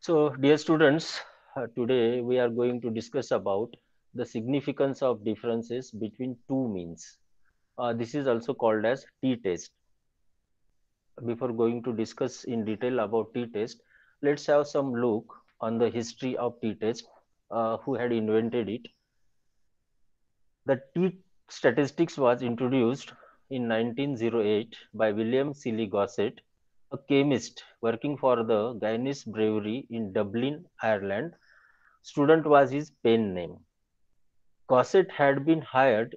So, dear students, today we are going to discuss about the significance of differences between two means. This is also called as t-test. Before going to discuss in detail about t-test, let's have some look on the history of t-test, who had invented it. The t-statistics was introduced in 1908 by William Seeley Gosset, a chemist working for the Guinness Brewery in Dublin, Ireland. Student was his pen name. Gossett had been hired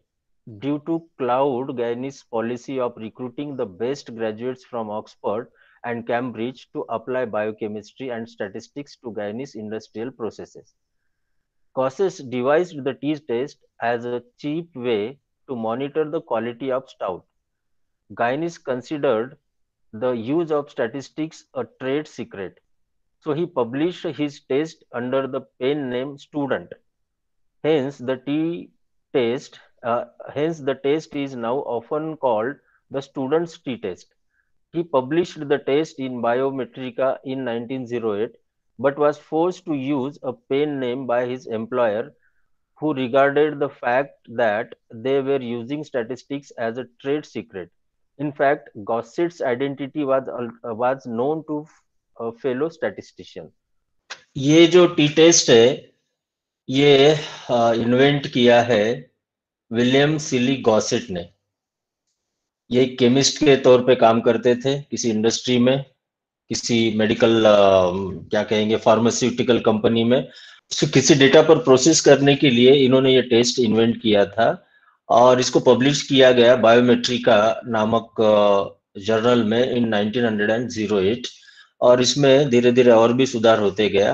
due to Claude Guinness' policy of recruiting the best graduates from Oxford and Cambridge to apply biochemistry and statistics to Guinness industrial processes. Gossett devised the t-test as a cheap way to monitor the quality of stout. Guinness considered the use of statistics a trade secret, so he published his test under the pen name Student. Hence, the test is now often called the student's t-test. He published the test in Biometrica in 1908, but was forced to use a pen name by his employer, who regarded the fact that they were using statistics as a trade secret. In fact, Gosset's identity was known to a fellow statistician. ये जो T test है ये invent किया है William सिली Gosset ने। ये एक chemist के तौर पे काम करते थे किसी इंडस्ट्री में, किसी मेडिकल क्या कहेंगे फार्मास्यूटिकल कंपनी में। किसी डेटा पर प्रोसेस करने के लिए इन्होंने ये टेस्ट इन्वेंट किया था और इसको पब्लिश किया गया बायोमेट्रिका नामक जर्नल में इन 1908 और इसमें धीरे धीरे और भी सुधार होते गया।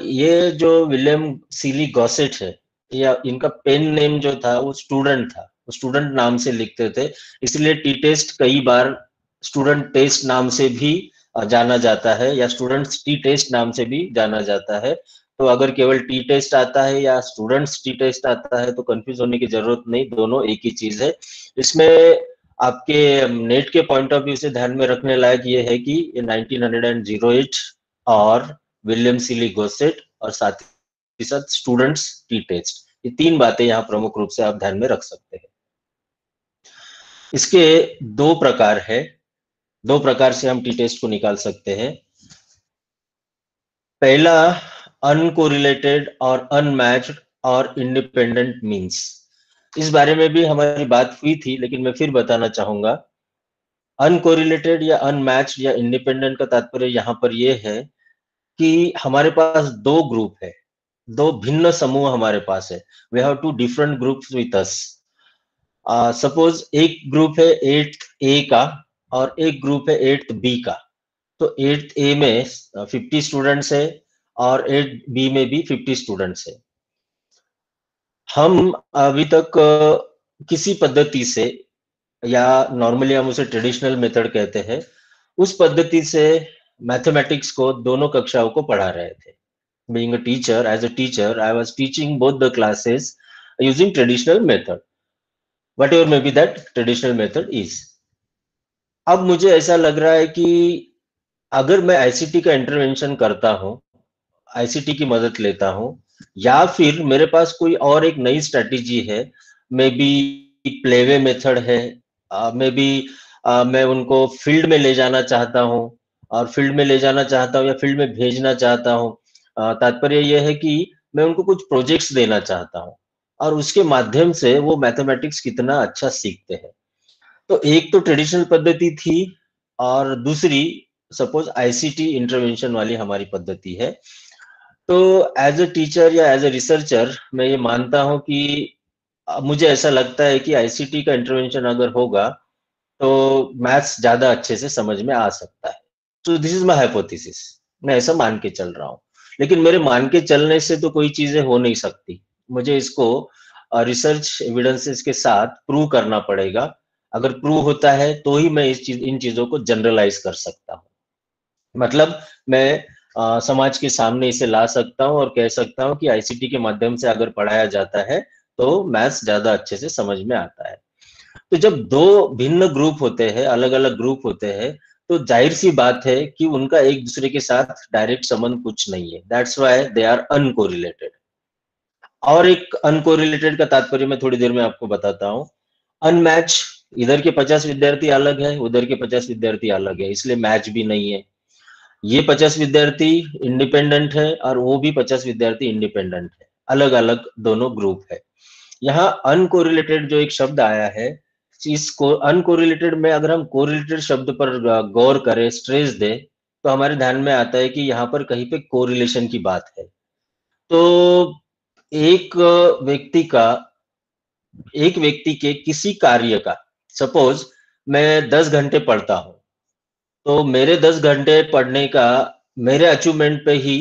ये जो विलियम सीली गॉसेट है या इनका पेन नेम जो था वो स्टूडेंट था, वो स्टूडेंट नाम से लिखते थे, इसलिए टी टेस्ट कई बार स्टूडेंट टेस्ट नाम से भी जाना जाता है या स्टूडेंट्स टी टेस्ट नाम से भी जाना जाता है। तो अगर केवल टी टेस्ट आता है या स्टूडेंट्स टी टेस्ट आता है तो कंफ्यूज होने की जरूरत नहीं, दोनों एक ही चीज है। इसमें आपके नेट के पॉइंट ऑफ व्यू से ध्यान में रखने लायक ये है कि ये 1908 और विलियम सीली गॉसेट और साथ ही साथ स्टूडेंट्स टी टेस्ट, ये तीन बातें यहाँ प्रमुख रूप से आप ध्यान में रख सकते हैं। इसके दो प्रकार है, दो प्रकार से हम टी टेस्ट को निकाल सकते हैं। पहला अनकोरिलेटेड और अनमैच्ड और इंडिपेंडेंट मीन्स। इस बारे में भी हमारी बात हुई थी लेकिन मैं फिर बताना चाहूंगा। अनकोरिलेटेड या अनमैच्ड या इंडिपेंडेंट का तात्पर्य यहाँ पर यह है कि हमारे पास दो ग्रुप है, दो भिन्न समूह हमारे पास है। We have two different groups with us. Suppose एक ग्रुप है 8th ए का और एक ग्रुप है 8th बी का। तो 8th ए में 50 स्टूडेंट्स है और 8th बी में भी 50 स्टूडेंट्स है। हम अभी तक किसी पद्धति से, या नॉर्मली हम उसे ट्रेडिशनल मेथड कहते हैं, उस पद्धति से मैथमेटिक्स को दोनों कक्षाओं को पढ़ा रहे थे। Being a teacher, as a teacher, I was teaching both the classes using traditional method, whatever maybe that traditional method is. अब मुझे ऐसा लग रहा है कि अगर मैं आईसीटी का इंटरवेंशन करता हूं, आईसीटी की मदद लेता हूं, या फिर मेरे पास कोई और एक नई स्ट्रेटेजी है, मे बी प्लेवे मेथड है, मे बी मैं उनको फील्ड में ले जाना चाहता हूं और फील्ड में ले जाना चाहता हूं या फील्ड में भेजना चाहता हूं। तात्पर्य यह है कि मैं उनको कुछ प्रोजेक्ट्स देना चाहता हूं और उसके माध्यम से वो मैथमेटिक्स कितना अच्छा सीखते हैं। तो एक तो ट्रेडिशनल पद्धति थी और दूसरी सपोज आईसीटी इंटरवेंशन वाली हमारी पद्धति है। तो एज अ टीचर या एज अ रिसर्चर मैं ये मानता हूं कि मुझे ऐसा लगता है कि आईसीटी का इंटरवेंशन अगर होगा तो मैथ्स ज्यादा अच्छे से समझ में आ सकता है। तो दिस इज माय हाइपोथेसिस, मैं ऐसा मान के चल रहा हूँ। लेकिन मेरे मान के चलने से तो कोई चीजें हो नहीं सकती, मुझे इसको रिसर्च एविडेंसेस के साथ प्रूव करना पड़ेगा। अगर प्रूव होता है तो ही मैं इन चीजों को जनरलाइज कर सकता हूँ। मतलब मैं समाज के सामने इसे ला सकता हूँ और कह सकता हूँ कि आईसीटी के माध्यम से अगर पढ़ाया जाता है तो मैथ्स ज्यादा अच्छे से समझ में आता है। तो जब दो भिन्न ग्रुप होते हैं, अलग अलग ग्रुप होते हैं, तो जाहिर सी बात है कि उनका एक दूसरे के साथ डायरेक्ट संबंध कुछ नहीं है, that's why they are uncorrelated. और एक अनकोरिलेटेड का तात्पर्य मैं थोड़ी देर में आपको बताता हूँ। अनमैच, इधर के 50 विद्यार्थी अलग है, उधर के 50 विद्यार्थी अलग है, इसलिए मैच भी नहीं है। ये 50 विद्यार्थी इंडिपेंडेंट है और वो भी 50 विद्यार्थी इंडिपेंडेंट है, अलग अलग दोनों ग्रुप है। यहाँ अनकोरिलेटेड जो एक शब्द आया है, इसको अनकोरिलेटेड में अगर हम कोरिलेटेड शब्द पर गौर करें, स्ट्रेस दे, तो हमारे ध्यान में आता है कि यहाँ पर कहीं पे कोरिलेशन की बात है। तो एक व्यक्ति का, एक व्यक्ति के किसी कार्य का, सपोज मैं 10 घंटे पढ़ता हूँ, तो मेरे 10 घंटे पढ़ने का मेरे अचीवमेंट पे ही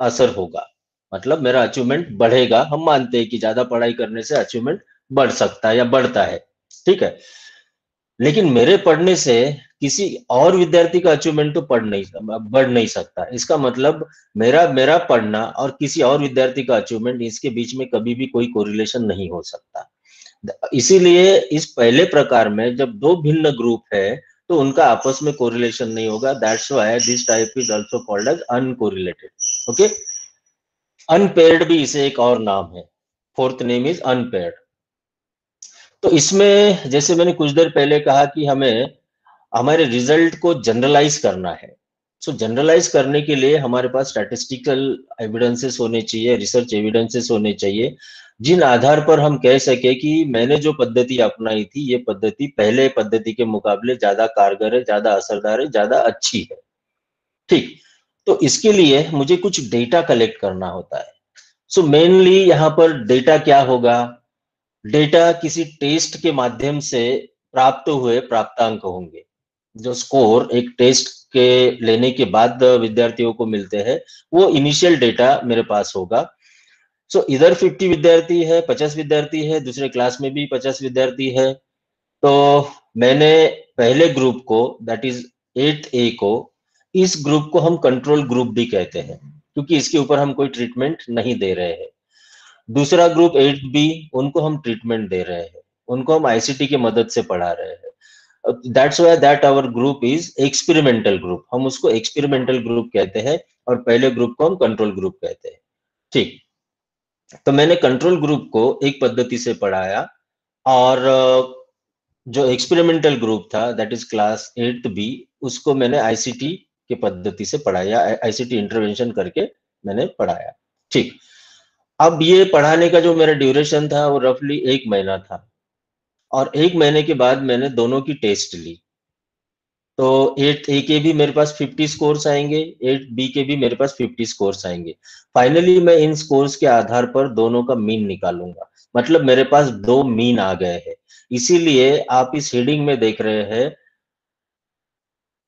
असर होगा, मतलब मेरा अचीवमेंट बढ़ेगा। हम मानते हैं कि ज्यादा पढ़ाई करने से अचीवमेंट बढ़ सकता है या बढ़ता है, ठीक है। लेकिन मेरे पढ़ने से किसी और विद्यार्थी का अचीवमेंट तो बढ़ नहीं सकता। इसका मतलब मेरा मेरा पढ़ना और किसी और विद्यार्थी का अचीवमेंट, इसके बीच में कभी भी कोई कोरिलेशन नहीं हो सकता। इसीलिए इस पहले प्रकार में जब दो भिन्न ग्रुप है तो उनका आपस में कोरिलेशन नहीं होगा, that's why this type is also called as uncorrelated. Okay, unpaired भी इसे एक और नाम है, फोर्थ नेम इज अनपेयर्ड। तो इसमें जैसे मैंने कुछ देर पहले कहा कि हमें हमारे रिजल्ट को जनरलाइज करना है। सो जनरलाइज करने के लिए हमारे पास स्टैटिस्टिकल एविडेंसेस होने चाहिए, रिसर्च एविडेंसेस होने चाहिए, जिन आधार पर हम कह सके कि मैंने जो पद्धति अपनाई थी ये पद्धति पहले पद्धति के मुकाबले ज्यादा कारगर है, ज्यादा असरदार है, ज्यादा अच्छी है। ठीक, तो इसके लिए मुझे कुछ डेटा कलेक्ट करना होता है। सो मेनली यहाँ पर डेटा क्या होगा? डेटा किसी टेस्ट के माध्यम से प्राप्त हुए प्राप्तांक होंगे। जो स्कोर एक टेस्ट के लेने के बाद विद्यार्थियों को मिलते हैं, वो इनिशियल डेटा मेरे पास होगा। सो इधर 50 विद्यार्थी है, 50 विद्यार्थी है, दूसरे क्लास में भी 50 विद्यार्थी है। तो मैंने पहले ग्रुप को, दैट इज 8A को, इस ग्रुप को हम कंट्रोल ग्रुप भी कहते हैं, क्योंकि इसके ऊपर हम कोई ट्रीटमेंट नहीं दे रहे हैं। दूसरा ग्रुप 8B, उनको हम ट्रीटमेंट दे रहे हैं, उनको हम आईसीटी की मदद से पढ़ा रहे हैं। That's why that our group is experimental group, हम उसको एक्सपेरिमेंटल ग्रुप कहते हैं और पहले ग्रुप को हम कंट्रोल ग्रुप कहते हैं। ठीक, तो मैंने कंट्रोल ग्रुप को एक पद्धति से पढ़ाया और जो एक्सपेरिमेंटल ग्रुप था, दैट इज क्लास 8B, उसको मैंने आईसीटी की पद्धति से पढ़ाया, आईसीटी इंटरवेंशन करके मैंने पढ़ाया। ठीक, अब ये पढ़ाने का जो मेरा ड्यूरेशन था वो रफली 1 महीना था, और 1 महीने के बाद मैंने दोनों की टेस्ट ली। तो 8A के भी मेरे पास 50 स्कोर्स आएंगे, 8B के भी मेरे पास 50 स्कोर्स आएंगे। फाइनली मैं इन स्कोर्स के आधार पर दोनों का मीन निकालूंगा, मतलब मेरे पास 2 मीन आ गए हैं। इसीलिए आप इस हेडिंग में देख रहे हैं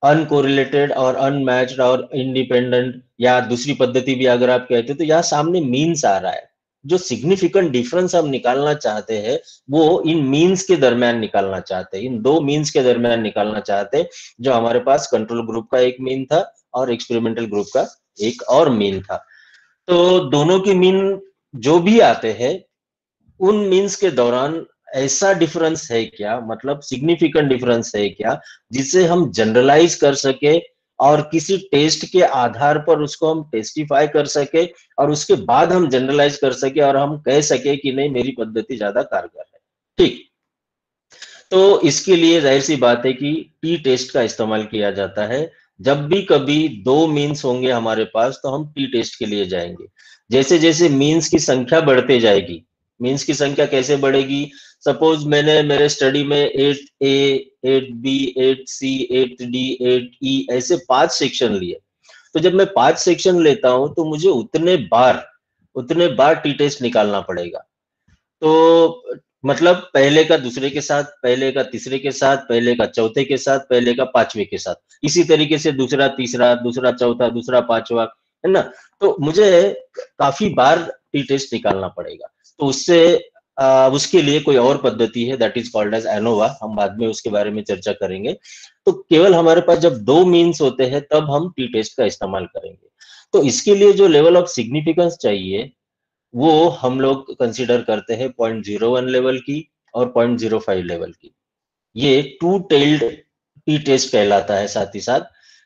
अनकोरिलेटेड और अनमैच्ड और इंडिपेंडेंट, या दूसरी पद्धति भी अगर आप कहते हैं तो यहाँ सामने मीन्स आ रहा है। जो सिग्निफिकेंट डिफरेंस हम निकालना चाहते हैं वो इन मीन्स के दरमियान निकालना चाहते हैं, इन दो मीन्स के दरमियान निकालना चाहते हैं, जो हमारे पास कंट्रोल ग्रुप का एक मीन था और एक्सपेरिमेंटल ग्रुप का एक और मीन था। तो दोनों के मीन जो भी आते हैं, उन मीन्स के दौरान ऐसा डिफरेंस है क्या, मतलब सिग्निफिकेंट डिफरेंस है क्या, जिसे हम जनरलाइज कर सके और किसी टेस्ट के आधार पर उसको हम टेस्टिफाई कर सके, और उसके बाद हम जनरलाइज कर सके और हम कह सके कि नहीं, मेरी पद्धति ज्यादा कारगर है। ठीक, तो इसके लिए जाहिर सी बात है कि टी टेस्ट का इस्तेमाल किया जाता है। जब भी कभी दो मीन्स होंगे हमारे पास तो हम टी टेस्ट के लिए जाएंगे। जैसे जैसे मीन्स की संख्या बढ़ते जाएगी, मीन्स की संख्या कैसे बढ़ेगी? सपोज मैंने मेरे स्टडी में 8A, 8B, 8C, 8D, 8E ऐसे 5 सेक्शन लिए। तो जब मैं 5 सेक्शन लेता हूं तो मुझे उतने बार टी टेस्ट निकालना पड़ेगा। तो मतलब पहले का दूसरे के साथ, पहले का तीसरे के साथ, पहले का चौथे के साथ, पहले का पांचवे के साथ, इसी तरीके से दूसरा तीसरा, दूसरा चौथा, दूसरा पांचवा, है ना। तो मुझे काफी बार टी टेस्ट निकालना पड़ेगा। तो उसके लिए कोई और पद्धति है, that is called as ANOVA, हम बाद में उसके बारे में चर्चा करेंगे। तो केवल हमारे पास जब दो मीन्स होते हैं तब हम टी टेस्ट का इस्तेमाल करेंगे। तो इसके लिए जो लेवल ऑफ सिग्निफिकेंस चाहिए वो हम लोग कंसीडर करते हैं 0.01 लेवल की और 0.05 लेवल की। ये टू टेल्ड टी टेस्ट कहलाता है। साथ ही साथ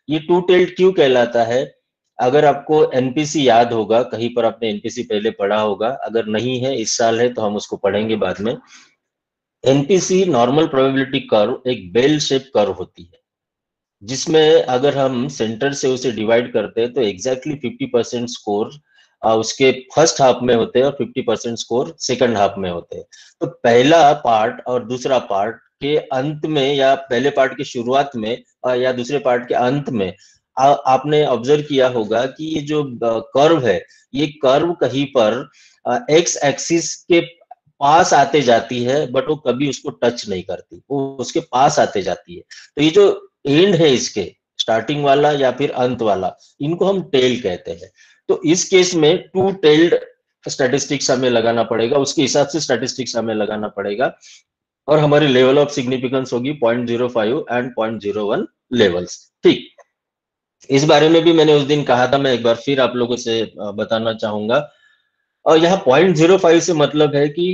ये टू टेल्ड क्यों कहलाता है? अगर आपको एनपीसी याद होगा, कहीं पर आपने एनपीसी पहले पढ़ा होगा, अगर नहीं है इस साल है तो हम उसको पढ़ेंगे बाद में। एनपीसी नॉर्मल प्रोबेबिलिटी कर्व एक बेल शेप कर्व होती है, जिसमें अगर हम सेंटर से उसे डिवाइड करते हैं तो एग्जैक्टली 50% स्कोर उसके फर्स्ट हाफ में होते हैं और 50% स्कोर सेकंड हाफ में होते हैं। तो पहला पार्ट और दूसरा पार्ट के अंत में, या पहले पार्ट की शुरुआत में या दूसरे पार्ट के अंत में आपने ऑब्जर्व किया होगा कि ये जो कर्व है, ये कर्व कहीं पर एक्स एक्सिस के पास आते जाती है, बट वो कभी उसको टच नहीं करती, वो उसके पास आते जाती है। तो ये जो एंड है इसके, स्टार्टिंग वाला या फिर अंत वाला, इनको हम टेल कहते हैं। तो इस केस में टू टेल्ड स्टैटिस्टिक्स हमें लगाना पड़ेगा, उसके हिसाब से स्टैटिस्टिक्स हमें लगाना पड़ेगा, और हमारी लेवल ऑफ सिग्निफिकेंस होगी 0.05 एंड 0.01 लेवल्स। ठीक, इस बारे में भी मैंने उस दिन कहा था, मैं एक बार फिर आप लोगों से बताना चाहूंगा। और यहाँ 0.05 से मतलब है कि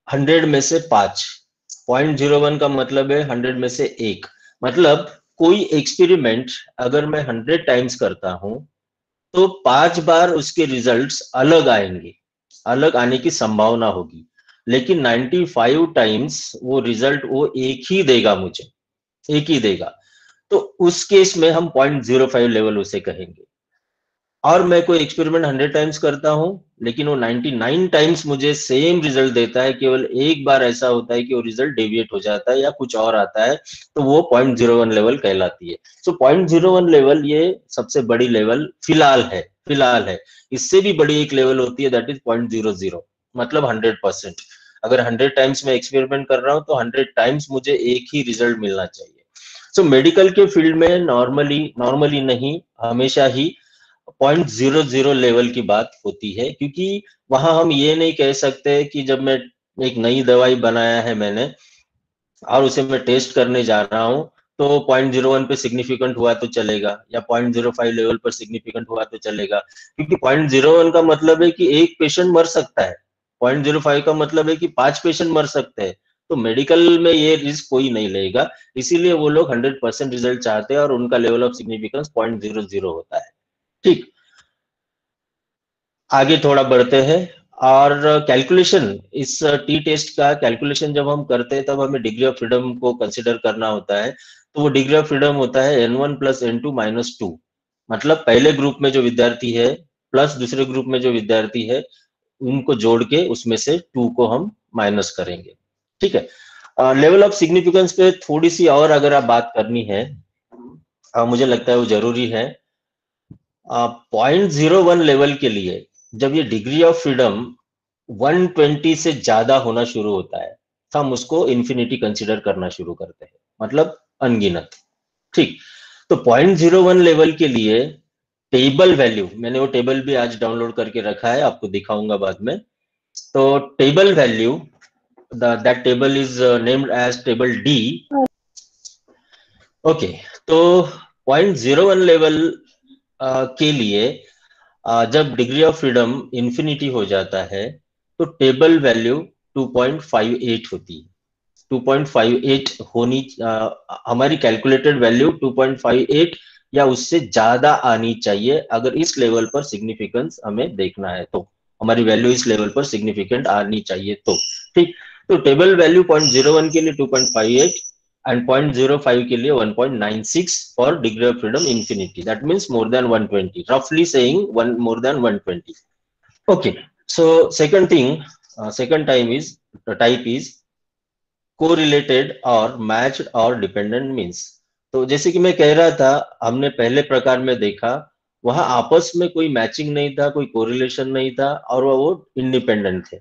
100 में से 5, 0.01 का मतलब है 100 में से 1। मतलब कोई एक्सपेरिमेंट अगर मैं 100 टाइम्स करता हूं तो 5 बार उसके रिजल्ट्स अलग आएंगे, अलग आने की संभावना होगी, लेकिन 95 टाइम्स वो रिजल्ट वो एक ही देगा, मुझे एक ही देगा। तो उस केस में हम 0.05 लेवल उसे कहेंगे। और मैं कोई एक्सपेरिमेंट 100 टाइम्स करता हूं, लेकिन वो 99 टाइम्स मुझे सेम रिजल्ट देता है, केवल एक बार ऐसा होता है कि वो रिजल्ट डेविएट हो जाता है या कुछ और आता है, तो वो 0.01 लेवल कहलाती है। सो 0.01 लेवल ये सबसे बड़ी लेवल फिलहाल है। इससे भी बड़ी एक लेवल होती है, दैट इज 0.00, मतलब 100%। अगर 100 टाइम्स मैं एक्सपेरिमेंट कर रहा हूं तो 100 टाइम्स मुझे एक ही रिजल्ट मिलना चाहिए। सो मेडिकल के फील्ड में नॉर्मली नहीं, हमेशा ही 0.00 लेवल की बात होती है, क्योंकि वहां हम ये नहीं कह सकते कि जब मैं एक नई दवाई बनाया है मैंने और उसे मैं टेस्ट करने जा रहा हूं, तो 0.01 पे सिग्निफिकेंट हुआ तो चलेगा, या 0.05 लेवल पर सिग्निफिकेंट हुआ तो चलेगा, क्योंकि 0.01 का मतलब है कि एक पेशेंट मर सकता है, 0.05 का मतलब है कि 5 पेशेंट मर सकते हैं। तो मेडिकल में ये रिस्क कोई नहीं लेगा, इसीलिए वो लोग 100% रिजल्ट चाहते हैं और उनका लेवल ऑफ सिग्निफिकेंस 0.00 होता है। ठीक, आगे थोड़ा बढ़ते हैं। और कैलकुलेशन, इस टी टेस्ट का कैलकुलेशन जब हम करते हैं तब हमें डिग्री ऑफ फ्रीडम को कंसिडर करना होता है। तो वो डिग्री ऑफ फ्रीडम होता है n1 प्लस n2 माइनस 2। मतलब पहले ग्रुप में जो विद्यार्थी है प्लस दूसरे ग्रुप में जो विद्यार्थी है, उनको जोड़ के उसमें से 2 को हम माइनस करेंगे। ठीक है। लेवल ऑफ सिग्निफिकेंस पे थोड़ी सी और अगर आप बात करनी है, मुझे लगता है वो जरूरी है। 0.01 लेवल के लिए जब ये डिग्री ऑफ फ्रीडम 120 से ज्यादा होना शुरू होता है, तो हम उसको इन्फिनिटी कंसिडर करना शुरू करते हैं, मतलब अनगिनत। ठीक, तो 0.01 लेवल के लिए टेबल वैल्यू, मैंने वो टेबल भी आज डाउनलोड करके रखा है, आपको दिखाऊंगा बाद में। तो table value, that table is named as table D. Okay, तो 0.01 लेवल के लिए जब डिग्री ऑफ फ्रीडम इंफिनिटी हो जाता है तो टेबल वैल्यू 2.58 होती है। 2.58 होनी, हमारी कैलकुलेटेड वैल्यू 2.58 या उससे ज्यादा आनी चाहिए अगर इस लेवल पर सिग्निफिकेंस हमें देखना है, तो हमारी वैल्यू इस लेवल पर सिग्निफिकेंट आनी चाहिए। तो ठीक, तो टेबल वैल्यू 0.01 के लिए 2.58 and 0.05 के लिए 1.96 for degree of freedom infinity. That means more than 120. Roughly saying more than 120. Okay. So second type is correlated or matched or dependent means. तो जैसे कि मैं कह रहा था, हमने पहले प्रकार में देखा, वहां आपस में कोई मैचिंग नहीं था, कोई कोरिलेशन नहीं था, और वो इंडिपेंडेंट थे।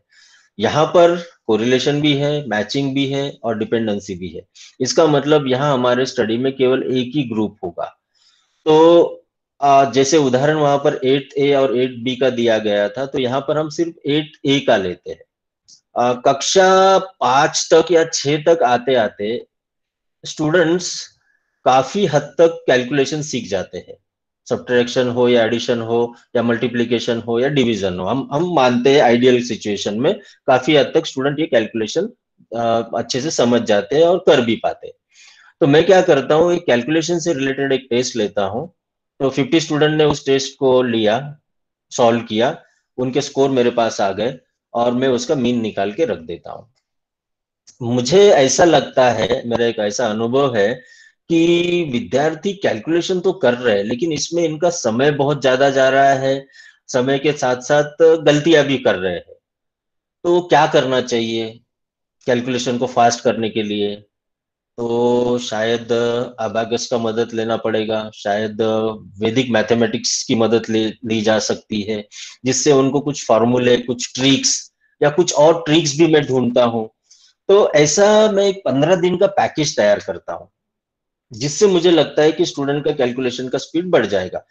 यहाँ पर कोरिलेशन भी है, मैचिंग भी है और डिपेंडेंसी भी है। इसका मतलब यहाँ हमारे स्टडी में केवल एक ही ग्रुप होगा। तो जैसे उदाहरण वहां पर 8A और 8B का दिया गया था, तो यहाँ पर हम सिर्फ 8A का लेते हैं। कक्षा 5 तक या 6 तक आते आते स्टूडेंट्स काफी हद तक कैलकुलेशन सीख जाते हैं। सब्ट्रैक्शन हो या एडिशन हो या मल्टीप्लिकेशन हो या डिवीजन हो, हम मानते हैं आइडियल सिचुएशन में काफी हद तक स्टूडेंट ये कैलकुलेशन अच्छे से समझ जाते हैं और कर भी पाते हैं। तो मैं क्या करता हूँ, एक कैलकुलेशन से रिलेटेड एक टेस्ट लेता हूँ। तो 50 स्टूडेंट ने उस टेस्ट को लिया, सॉल्व किया, उनके स्कोर मेरे पास आ गए और मैं उसका मीन निकाल के रख देता हूँ। मुझे ऐसा लगता है, मेरा एक ऐसा अनुभव है कि विद्यार्थी कैलकुलेशन तो कर रहे हैं लेकिन इसमें इनका समय बहुत ज्यादा जा रहा है, समय के साथ साथ गलतियां भी कर रहे हैं। तो क्या करना चाहिए कैलकुलेशन को फास्ट करने के लिए? तो शायद अबागस का मदद लेना पड़ेगा, शायद वैदिक मैथमेटिक्स की मदद ली जा सकती है, जिससे उनको कुछ फॉर्मूले, कुछ ट्रिक्स या कुछ और ट्रिक्स भी मैं ढूंढता हूँ। तो ऐसा मैं एक 15 दिन का पैकेज तैयार करता हूँ, जिससे मुझे लगता है कि स्टूडेंट का कैलकुलेशन का स्पीड बढ़ जाएगा।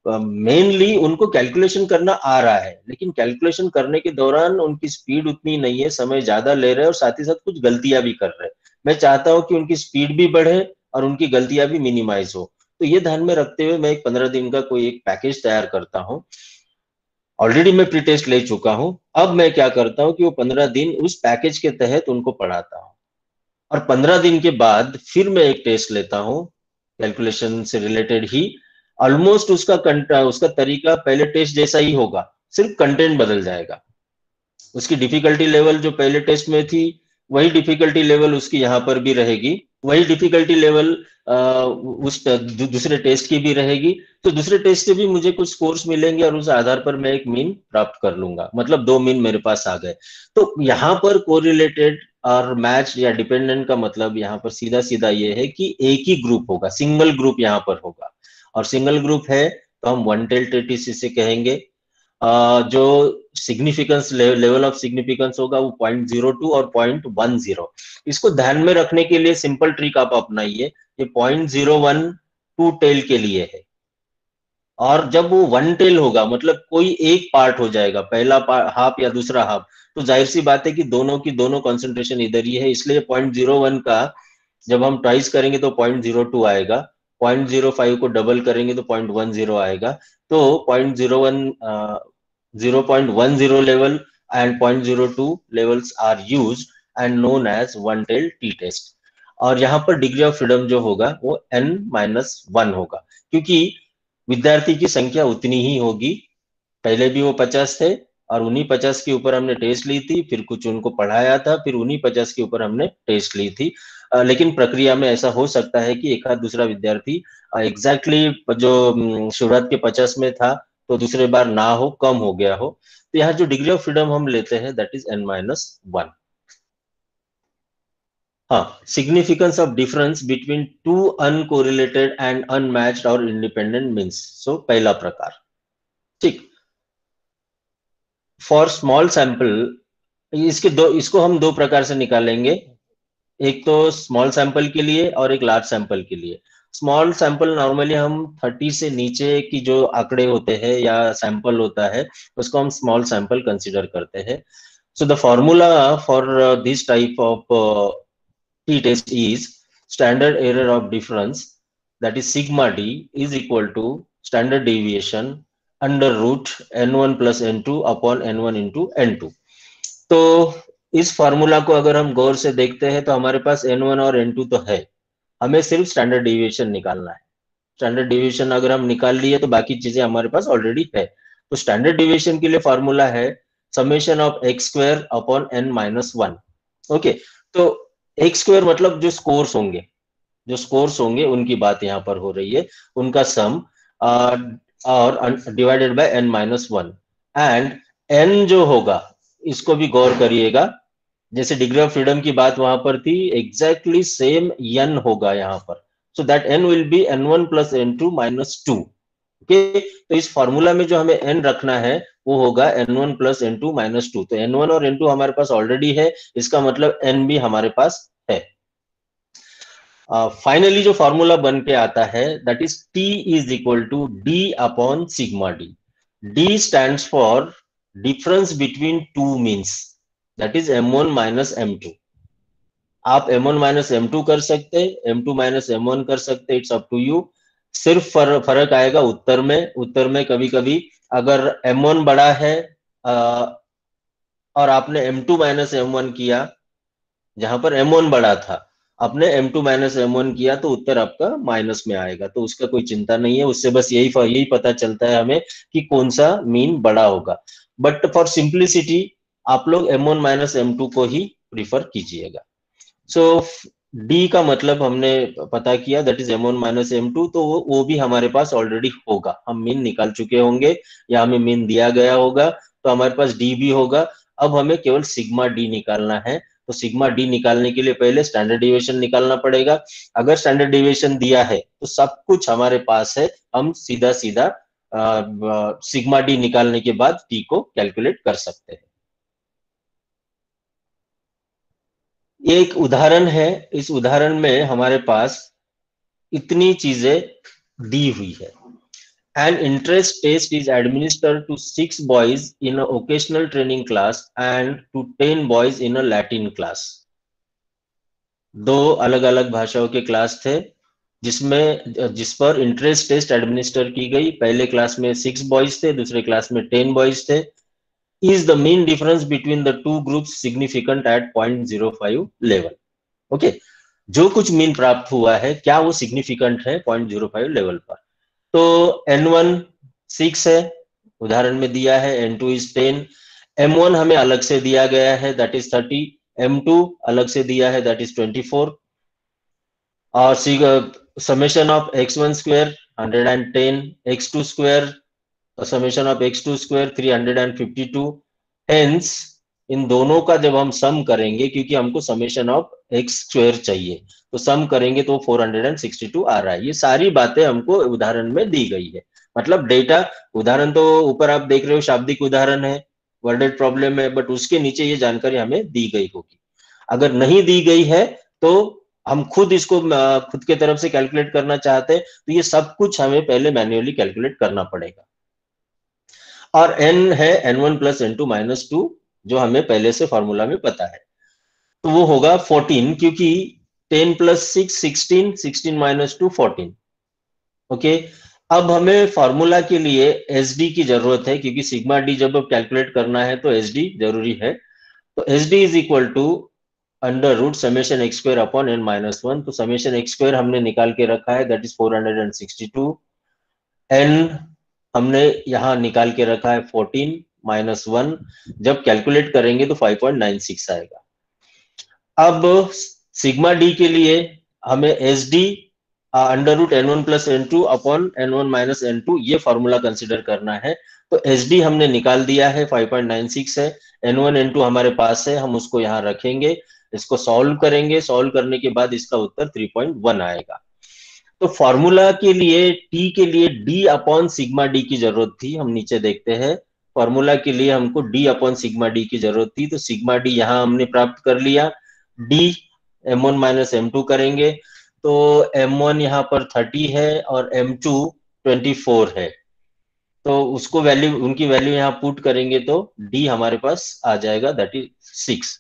मेनली उनको कैलकुलेशन करना आ रहा है लेकिन कैलकुलेशन करने के दौरान उनकी स्पीड उतनी नहीं है, समय ज्यादा ले रहे हैं और साथ ही साथ कुछ गलतियां भी कर रहे हैं। मैं चाहता हूं कि उनकी स्पीड भी बढ़े और उनकी गलतियां भी मिनिमाइज हो। तो ये ध्यान में रखते हुए मैं एक 15 दिन का कोई एक पैकेज तैयार करता हूँ। ऑलरेडी मैं प्री टेस्ट ले चुका हूँ। अब मैं क्या करता हूँ कि वो 15 दिन उस पैकेज के तहत उनको पढ़ाता हूँ और 15 दिन के बाद फिर मैं एक टेस्ट लेता हूँ कैलकुलेशन से रिलेटेड ही। ऑलमोस्ट उसका तरीका पहले टेस्ट जैसा ही होगा, सिर्फ कंटेंट बदल जाएगा। उसकी डिफिकल्टी लेवल जो पहले टेस्ट में थी, वही डिफिकल्टी लेवल उसकी यहाँ पर भी रहेगी। वही डिफिकल्टी लेवल दूसरे टेस्ट की भी रहेगी। तो दूसरे टेस्ट से भी मुझे कुछ स्कोर्स मिलेंगे और उस आधार पर मैं एक मीन प्राप्त कर लूंगा, मतलब 2 मीन मेरे पास आ गए। तो यहाँ पर कोरिलेटेड और मैच या डिपेंडेंट का मतलब यहाँ पर सीधा सीधा ये है कि एक ही ग्रुप होगा, सिंगल ग्रुप यहाँ पर होगा। और सिंगल ग्रुप है तो हम वन टेल टेटिस इसे कहेंगे। जो सिग्निफिकेंस लेवल ऑफ सिग्निफिकेंस होगा वो 0.02 और 0.10। इसको ध्यान में रखने के लिए सिंपल ट्रिक आप अपनाइए। ये 0.01 टू टेल के लिए है और जब वो वन टेल होगा मतलब कोई एक पार्ट हो जाएगा, पहला हाफ या दूसरा हाफ, तो जाहिर सी बात है कि दोनों की दोनों कंसंट्रेशन इधर ही है, इसलिए 0.01 का जब हम ट्वाइस करेंगे तो 0.02 आएगा। 0.05 को डबल करेंगे तो 0.10 आएगा। तो 0.10 level and 0.02 levels are used and known as one tail t test। और यहाँ पर डिग्री ऑफ फ्रीडम जो होगा वो n-1 होगा, क्योंकि विद्यार्थी की संख्या उतनी ही होगी। पहले भी वो 50 थे और उन्हीं 50 के ऊपर हमने टेस्ट ली थी, फिर कुछ उनको पढ़ाया था, फिर उन्हीं 50 के ऊपर हमने टेस्ट ली थी। लेकिन प्रक्रिया में ऐसा हो सकता है कि एक आध दूसरा विद्यार्थी एग्जैक्टली जो शुरुआत के 50 में था तो दूसरे बार ना हो, कम हो गया हो। तो यहाँ जो डिग्री ऑफ फ्रीडम हम लेते हैं दैट इज n-1। हाँ, significance of difference between to uncorrelated and unmatched और इंडिपेंडेंट मीन्स। सो पहला प्रकार, ठीक। फॉर स्मॉल सैंपल, इसको हम दो प्रकार से निकालेंगे। एक तो स्मॉल सैंपल के लिए और एक लार्ज सैंपल के लिए। स्मॉल सैंपल नॉर्मली हम 30 से नीचे की जो आंकड़े होते हैं या सैंपल होता है उसको हम स्मॉल सैंपल कंसीडर करते हैं। So the formula for this type of t-test is standard error of difference, that is sigma d is equal to standard deviation under root n1 plus n2 upon n1 into n2। तो इस formula को अगर हम गौर से देखते हैं तो हमारे पास n1 और n2 तो है, हमें सिर्फ स्टैंडर्ड डिविएशन निकालना है। स्टैंडर्ड डिविएशन अगर हम निकाल लिए तो बाकी चीजें हमारे पास ऑलरेडी है। तो स्टैंडर्ड डिविएशन के लिए फॉर्मूला है summation of x square upon n-1। Okay, तो एक्स स्क्वायर मतलब जो स्कोर्स होंगे, उनकी बात यहाँ पर हो रही है, उनका सम और divided by n-1। And n जो होगा इसको भी गौर करिएगा, जैसे डिग्री ऑफ फ्रीडम की बात वहां पर थी, एग्जैक्टली सेम n होगा यहाँ पर। So that n will be n1 plus n2 minus 2। Okay, तो इस फॉर्मूला में जो हमें n रखना है वो होगा n1 प्लस n2 माइनस 2। तो n1 और n2 हमारे पास ऑलरेडी है, इसका मतलब n भी हमारे पास है। फाइनली जो फॉर्मूला बन के आता है that is t is equal to d upon sigma d। d stands for difference between two means, that is m1 minus m2। आप m1 माइनस m2 कर सकते, m2 माइनस m1 कर सकते, इट्स अप टू यू। सिर्फ फर्क आएगा उत्तर में। उत्तर में कभी कभी अगर m1 बड़ा है और आपने m2 माइनस m1 किया जहां पर m1 बड़ा था, आपने M2 माइनस M1 किया तो उत्तर आपका माइनस में आएगा, तो उसका कोई चिंता नहीं है, उससे बस यही पता चलता है हमें कि कौन सा मीन बड़ा होगा। बट फॉर सिंप्लिसिटी आप लोग M1 माइनस M2 को ही प्रीफर कीजिएगा। सो डी का मतलब हमने पता किया, that is M1 minus M2, तो वो भी हमारे पास ऑलरेडी होगा, हम मीन निकाल चुके होंगे या हमें मीन दिया गया होगा, तो हमारे पास डी भी होगा। अब हमें केवल सिग्मा डी निकालना है, तो सिग्मा डी निकालने के लिए पहले स्टैंडर्ड डिविएशन निकालना पड़ेगा। अगर स्टैंडर्ड डिविएशन दिया है तो सब कुछ हमारे पास है, हम सीधा सीधा सिग्मा डी निकालने के बाद टी को कैलकुलेट कर सकते हैं। ये एक उदाहरण है, इस उदाहरण में हमारे पास इतनी चीजें दी हुई है। An interest test is administered to 6 boys in a occasional training class and to 10 boys in a Latin class. दो अलग अलग भाषाओं के क्लास थे जिस पर इंटरेस्ट टेस्ट एडमिनिस्टर की गई। पहले क्लास में 6 बॉयज थे, दूसरे क्लास में 10 बॉयज थे। Is the mean difference between the two groups significant at 0.05 level? Okay, जो कुछ मीन प्राप्त हुआ है क्या वो सिग्निफिकेंट है 0.05 लेवल पर? तो N1 6 है, उदाहरण में दिया है, N2 is 10, M1 हमें अलग से दिया गया है, दैट इज 30, M2 अलग से दिया है, दैट इज 24, और summation of x1 square 110, x2 square summation of x2 square 352। Hence इन दोनों का जब हम सम करेंगे, क्योंकि हमको समेशन ऑफ x स्क्वायर चाहिए, तो सम करेंगे तो 462 आ रहा है। ये सारी बातें हमको उदाहरण में दी गई है, मतलब डेटा उदाहरण तो ऊपर आप देख रहे हो शाब्दिक उदाहरण है, वर्डेड प्रॉब्लम है, बट उसके नीचे ये जानकारी हमें दी गई होगी। अगर नहीं दी गई है तो हम खुद इसको खुद के तरफ से कैलकुलेट करना चाहते हैं, तो ये सब कुछ हमें पहले मैन्युअली कैलकुलेट करना पड़ेगा। और n है N1 प्लस N2 माइनस 2, जो हमें पहले से फॉर्मूला में पता है, तो वो होगा 14, क्योंकि 10 प्लस 6 16, 16 माइनस 2 14। ओके, अब हमें फॉर्मूला के लिए एस डी की जरूरत है, क्योंकि सिग्मा डी जब कैलकुलेट करना है तो एस डी जरूरी है। तो S D is equal to under root summation x square upon n minus 1। तो समेशन एक्स स्क्वायर हमने निकाल के रखा है, दैट इज 462। एन हमने यहां निकाल के रखा है 14 माइनस 1, जब कैलकुलेट करेंगे तो 5.96 आएगा। अब सिग्मा डी के लिए हमें S D under root n one plus n two upon n one minus n two, ये फॉर्मूला कंसिडर करना है। तो एस डी हमने निकाल दिया है, 5.96 है, एन वन एन टू हमारे पास है, हम उसको यहाँ रखेंगे, इसको सॉल्व करेंगे, सॉल्व करने के बाद इसका उत्तर 3.1 आएगा। तो फॉर्मूला के लिए टी के लिए डी अपॉन सिग्मा डी की जरूरत थी, हम नीचे देखते हैं, फॉर्मूला के लिए हमको डी अपॉन सिग्मा डी की जरूरत थी, तो सिग्मा डी यहां हमने प्राप्त कर लिया। डी M1 माइनस M2 करेंगे, तो M1 यहाँ पर 30 है और M2 24 है, तो उसको वैल्यू, उनकी वैल्यू यहाँ पुट करेंगे तो D हमारे पास आ जाएगा, दैट इज 6।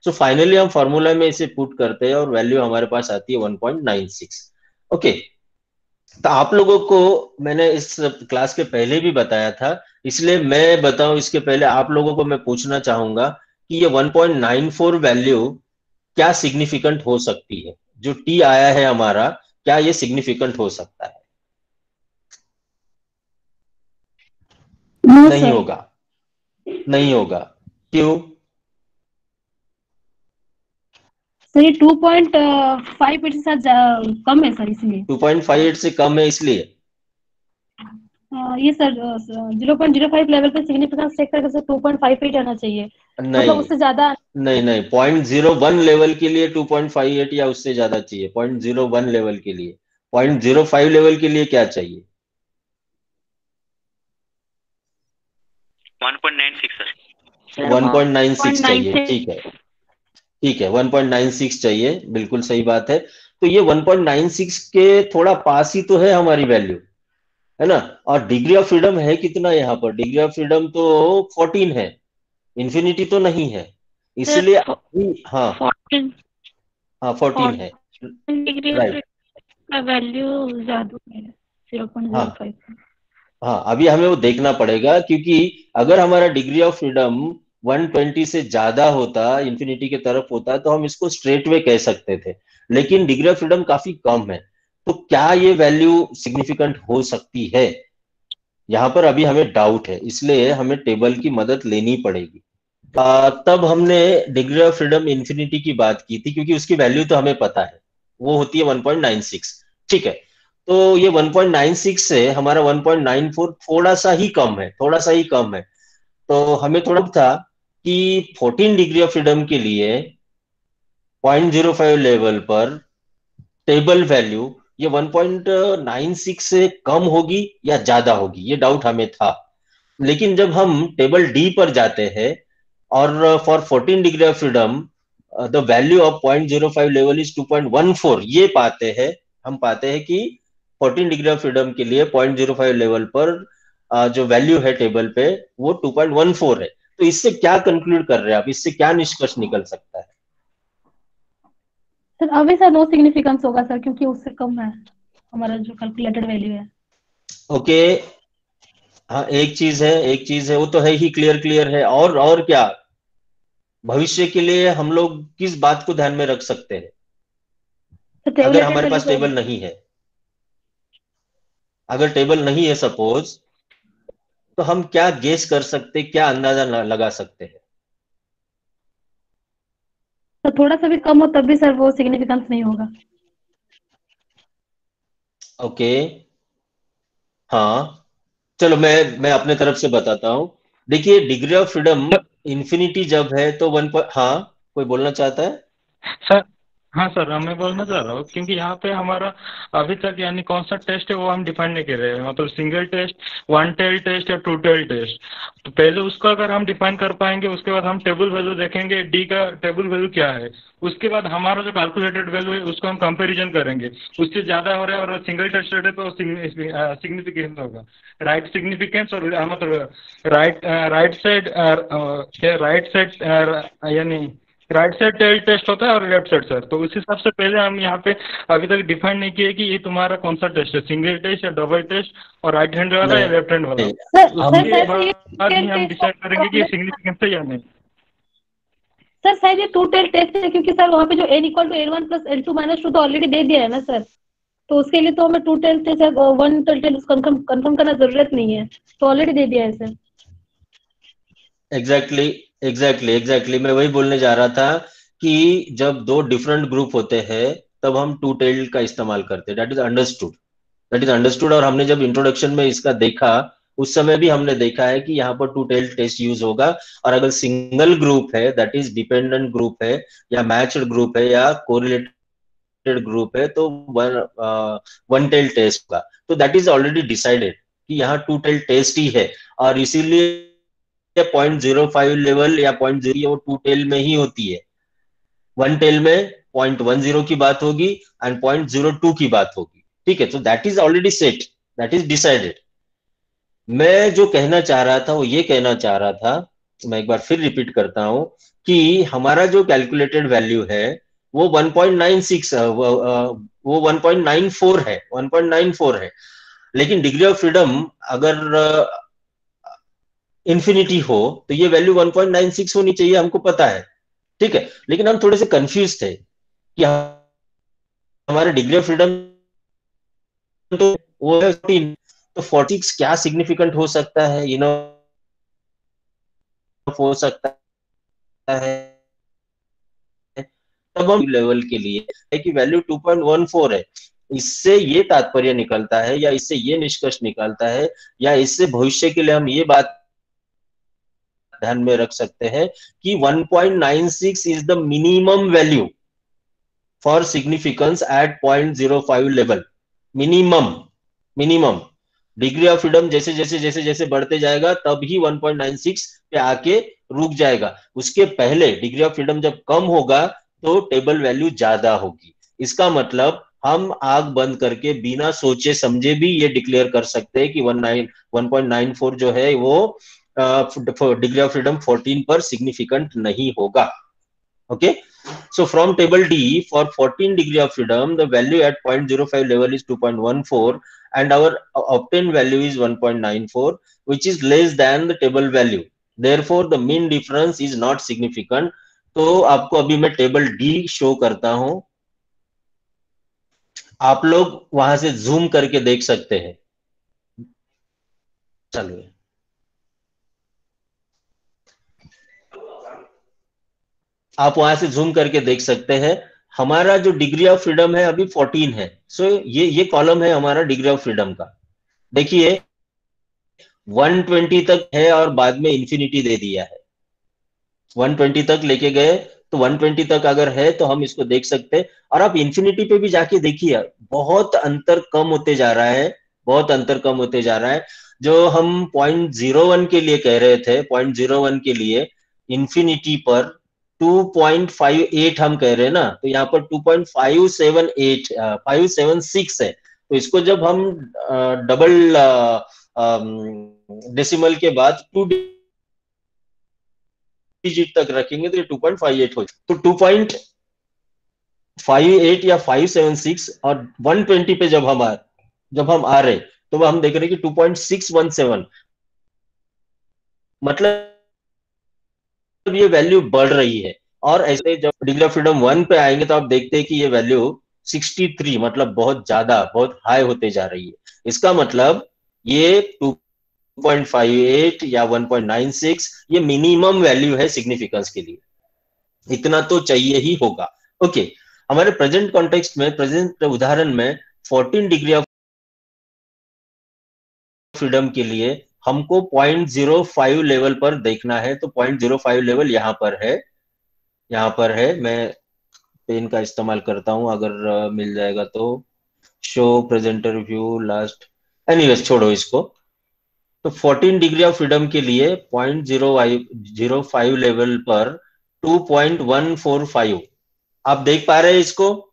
सो फाइनली हम फॉर्मूला में इसे पुट करते हैं और वैल्यू हमारे पास आती है 1.96। ओके, तो आप लोगों को मैंने इस क्लास के पहले भी बताया था, इसलिए मैं बताऊं इसके पहले आप लोगों को मैं पूछना चाहूंगा कि ये 1.94 वैल्यू क्या सिग्निफिकेंट हो सकती है? जो टी आया है हमारा, क्या ये सिग्निफिकेंट हो सकता है? नो नहीं सर। होगा, नहीं होगा, क्यों? सर ये 2.58 से कम है सर, इसलिए 2.58 से कम है इसलिए। ये सर 0.05 लेवल पे सिग्निफिकेंस चेक करके सर 2.58 आना चाहिए, मतलब नहीं उससे ज्यादा। नहीं नहीं, 0.01 लेवल के लिए 2.58 या उससे ज्यादा चाहिए। 0.01 लेवल के लिए, 0.05 लेवल के लिए क्या चाहिए? 1.96 सर। 1.96 चाहिए, ठीक है, ठीक है, 1.96 चाहिए, बिल्कुल सही बात है। तो ये 1.96 के थोड़ा पास ही तो है हमारी वैल्यू, है ना? और डिग्री ऑफ फ्रीडम है कितना यहाँ पर? डिग्री ऑफ फ्रीडम तो 14 है, इंफिनिटी तो नहीं है, इसलिए हाँ 14 हाँ 14 है, डिग्री राइट। का वैल्यू ज्यादा है, 0.05। हाँ, अभी हमें वो देखना पड़ेगा, क्योंकि अगर हमारा डिग्री ऑफ फ्रीडम 120 से ज्यादा होता, इंफिनिटी की तरफ होता, तो हम इसको स्ट्रेट वे कह सकते थे, लेकिन डिग्री ऑफ फ्रीडम काफी कम है। तो क्या ये वैल्यू सिग्निफिकेंट हो सकती है? यहाँ पर अभी हमें डाउट है, इसलिए हमें टेबल की मदद लेनी पड़ेगी। तब हमने डिग्री ऑफ फ्रीडम इंफिनिटी की बात की थी, क्योंकि उसकी वैल्यू तो हमें पता है, वो होती है 1.96। ठीक है, तो ये 1.96 से हमारा 1.94 थोड़ा सा ही कम है, थोड़ा सा ही कम है। तो हमें थोड़ा था कि 14 डिग्री ऑफ फ्रीडम के लिए 0.05 लेवल पर टेबल वैल्यू ये 1.96 से कम होगी या ज्यादा होगी, ये डाउट हमें था। लेकिन जब हम टेबल डी पर जाते हैं और for 14 degree of freedom the value of 0.05 level is 2.14, ये पाते हैं, हम पाते हैं कि 14 डिग्री ऑफ फ्रीडम के लिए 0.05 लेवल पर जो वैल्यू है टेबल पे वो 2.14 है। तो इससे क्या कंक्लूड कर रहे हैं आप, इससे क्या निष्कर्ष निकल सकता है? सर अभी सर नो सिग्निफिकेंस होगा सर, क्योंकि उससे कम है हमारा जो कैलकुलेटेड वैल्यू है। ओके, हाँ एक चीज है, एक चीज है, वो तो है ही, क्लियर क्लियर है। और क्या भविष्य के लिए हम लोग किस बात को ध्यान में रख सकते हैं तो अगर टेबलेटेड हमारे वैल्यू पास टेबल नहीं है? अगर टेबल नहीं है सपोज, तो हम क्या गेस कर सकते, क्या अंदाजा लगा सकते हैं? तो थोड़ा सा भी कम हो तब भी सर वो सिग्निफिकेंस नहीं होगा। ओके, हाँ चलो मैं अपने तरफ से बताता हूं। देखिए डिग्री ऑफ फ्रीडम इंफिनिटी जब है तो हाँ, कोई बोलना चाहता है? सर हाँ सर, मैं बोलना चाह रहा हूँ क्योंकि यहाँ पे हमारा अभी तक यानी कौन सा टेस्ट है वो हम डिफाइन नहीं कर रहे हैं, मतलब single test, one tail test या टू टेल टेस्ट। तो पहले उसको अगर हम डिफाइन कर पाएंगे, उसके बाद हम टेबल वैल्यू देखेंगे डी का टेबल वैल्यू क्या है, उसके बाद हमारा जो कैलकुलेटेड वैल्यू है उसको हम कंपेरिजन करेंगे, उससे ज़्यादा हो रहा है और सिंगल टेस्ट है तो सिग्निफिकेंस होगा, राइट सिग्निफिकेंस और मतलब राइट साइड क्या राइट साइड यानी राइट साइड टेल टेस्ट होता है और लेफ्ट साइड सर। तो उस हिसाब से पहले हम यहाँ पे अभी तक डिफाइन नहीं किए कि ये तुम्हारा कौन सा टेस्ट है, सिंगल टेस्ट या डबल टेस्ट और राइट हैंड वाला या लेफ्ट हैंड वाला। सर उसके सर ये बाद ही हम टेस्ट डिसाइड करेंगे कि सिग्निफिकेंस है या नहीं। सर शायद ये टू टेल टेस्ट है, क्योंकि सर वहाँ पे जो n equal to L1 plus L2 minus 2 तो ऑलरेडी दे दिया है ना सर। तो उसके लिए तो हमें टू टेल टेस्ट या वन टेल टेस्ट कंफर्म करना जरूरत नहीं है, तो ऑलरेडी दे दिया है सर। एग्जैक्टली मैं वही बोलने जा रहा था कि जब दो डिफरेंट ग्रुप होते हैं तब हम टू टेल्ड का इस्तेमाल करते हैं, दैट इज अंडरस्टूड। और हमने जब इंट्रोडक्शन में इसका देखा उस समय भी हमने देखा है कि यहाँ पर टू टेल्ड टेस्ट यूज होगा। और अगर सिंगल ग्रुप है, दैट इज डिपेंडेंट ग्रुप है या मैच्ड ग्रुप है या कोरिलेटेड ग्रुप है, तो वन टेल टेस्ट होगा। तो दैट इज ऑलरेडी डिसाइडेड कि यहाँ टू टेल टेस्ट ही है, और इसीलिए 0.05 लेवल या 0.0 वो टू टेल में ही होती है। वन टेल में 0.10 की बात होगी एंड 0.02 की बात होगी। ठीक है, तो that is already set, that is decided. मैं जो कहना चाह रहा था वो ये कहना चाह रहा था, मैं एक बार फिर रिपीट करता हूं कि हमारा जो कैलकुलेटेड वैल्यू है वो 1.96 वो 1.94 है, 1.94 है। लेकिन डिग्री ऑफ फ्रीडम अगर इंफिनिटी हो तो ये वैल्यू 1.96 होनी चाहिए, हमको पता है। ठीक है, लेकिन हम थोड़े से कंफ्यूज थे कि हमारे डिग्री ऑफ फ्रीडम तो वो है 14, तो 46 क्या सिग्निफिकेंट हो सकता है, हो सकता है। तब हम लेवल के लिए है कि वैल्यू 2.14 है। इससे ये तात्पर्य निकलता है या इससे ये निष्कर्ष निकलता है या इससे भविष्य के लिए हम ये बात ध्यान में रख सकते हैं कि 1.96 is the minimum value for significance at 0.05 level. Minimum degree of freedom जैसे जैसे जैसे जैसे बढ़ते जाएगा तब ही 1.96 पे आके रुक जाएगा। उसके पहले डिग्री ऑफ फ्रीडम जब कम होगा तो टेबल वैल्यू ज्यादा होगी। इसका मतलब हम आग बंद करके बिना सोचे समझे भी ये डिक्लेयर कर सकते हैं कि 1.94 जो है वो डिग्री ऑफ फ्रीडम 14 पर सिग्निफिकेंट नहीं होगा। Okay, so from table D for 14 degree of freedom the value at 0.05 level is 2.14 and our obtained value is 1.94, which is less than the table value. Therefore the mean difference is not significant. तो आपको अभी मैं table D show करता हूं, आप लोग वहां से जूम करके देख सकते हैं। चलो, आप वहां से जूम करके देख सकते हैं। हमारा जो डिग्री ऑफ फ्रीडम है अभी 14 है। सो ये कॉलम है हमारा डिग्री ऑफ फ्रीडम का। देखिए 120 तक है और बाद में इंफिनिटी दे दिया है। 120 तक लेके गए, तो 120 तक अगर है तो हम इसको देख सकते हैं। और आप इंफिनिटी पे भी जाके देखिए, बहुत अंतर कम होते जा रहा है, बहुत अंतर कम होते जा रहा है। जो हम 0.01 के लिए कह रहे थे, 0.01 के लिए इंफिनिटी पर 2.58 हम कह रहे हैं ना, तो यहाँ पर 2.578 576 है। तो इसको जब हम डबल डेसिमल के बाद 2 डिजिट तक रखेंगे तो ये 2.58 हो, तो 2.58 या 576 और 120 पे जब हम आ रहे, तो हम देख रहे हैं कि 2.617, मतलब ये वैल्यू बढ़ रही है। और ऐसे जब डिग्री ऑफ फ्रीडम 1 पे आएंगे तो आप देखते हैं कि ये वैल्यू 63, मतलब बहुत ज्यादा, बहुत हाई होते जा रही है। इसका मतलब ये 2.58 या 1.96 ये मिनिमम वैल्यू है सिग्निफिकेंस के लिए, इतना तो चाहिए ही होगा। ओके, हमारे प्रेजेंट कॉन्टेक्स्ट में, प्रेजेंट उदाहरण में 14 डिग्री ऑफ फ्रीडम के लिए हमको 0.05 लेवल पर देखना है। तो 0.05 लेवल यहाँ पर है, यहाँ पर है। मैं पेन का इस्तेमाल करता हूं, अगर मिल जाएगा तो। Show presenter view last, anyways छोड़ो इसको। तो 14 डिग्री ऑफ फ्रीडम के लिए 0.05 लेवल पर 2.145, आप देख पा रहे हैं इसको?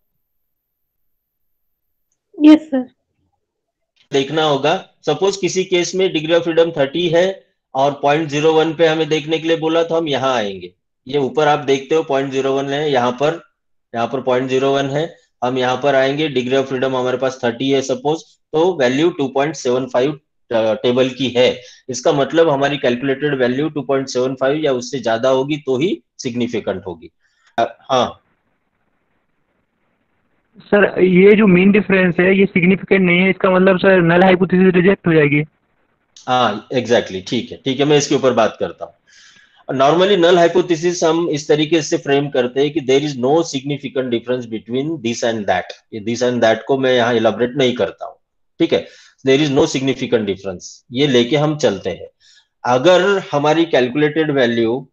Yes sir. देखना होगा। सपोज किसी केस में डिग्री ऑफ फ्रीडम 30 है और 0.01 पे हमें देखने के लिए बोला, तो हम यहाँ आएंगे। ये ऊपर आप देखते हो 0.01 है, यहाँ पर 0.01 है। हम यहाँ पर आएंगे, डिग्री ऑफ फ्रीडम हमारे पास 30 है सपोज, तो वैल्यू 2.75 टेबल की है। इसका मतलब हमारी कैलकुलेटेड वैल्यू 2.75 या उससे ज्यादा होगी तो ही सिग्निफिकेंट होगी। हाँ सर ये जो मीन डिफरेंस है ये सिग्निफिकेंट नहीं है, इसका मतलब सर नल हाइपोथेसिस रिजेक्ट हो जाएगी। हाँ एग्जैक्टली, ठीक है ठीक है, मैं इसके ऊपर बात करता हूँ। नॉर्मली नल हाइपोथेसिस हम इस तरीके से फ्रेम करते हैं कि there is no significant difference between this and that. ये दिस एंड दैट को मैं यहाँ इलाबरेट नहीं करता हूँ, ठीक है। There is no significant difference, ये लेके हम चलते हैं। अगर हमारी कैलकुलेटेड वैल्यू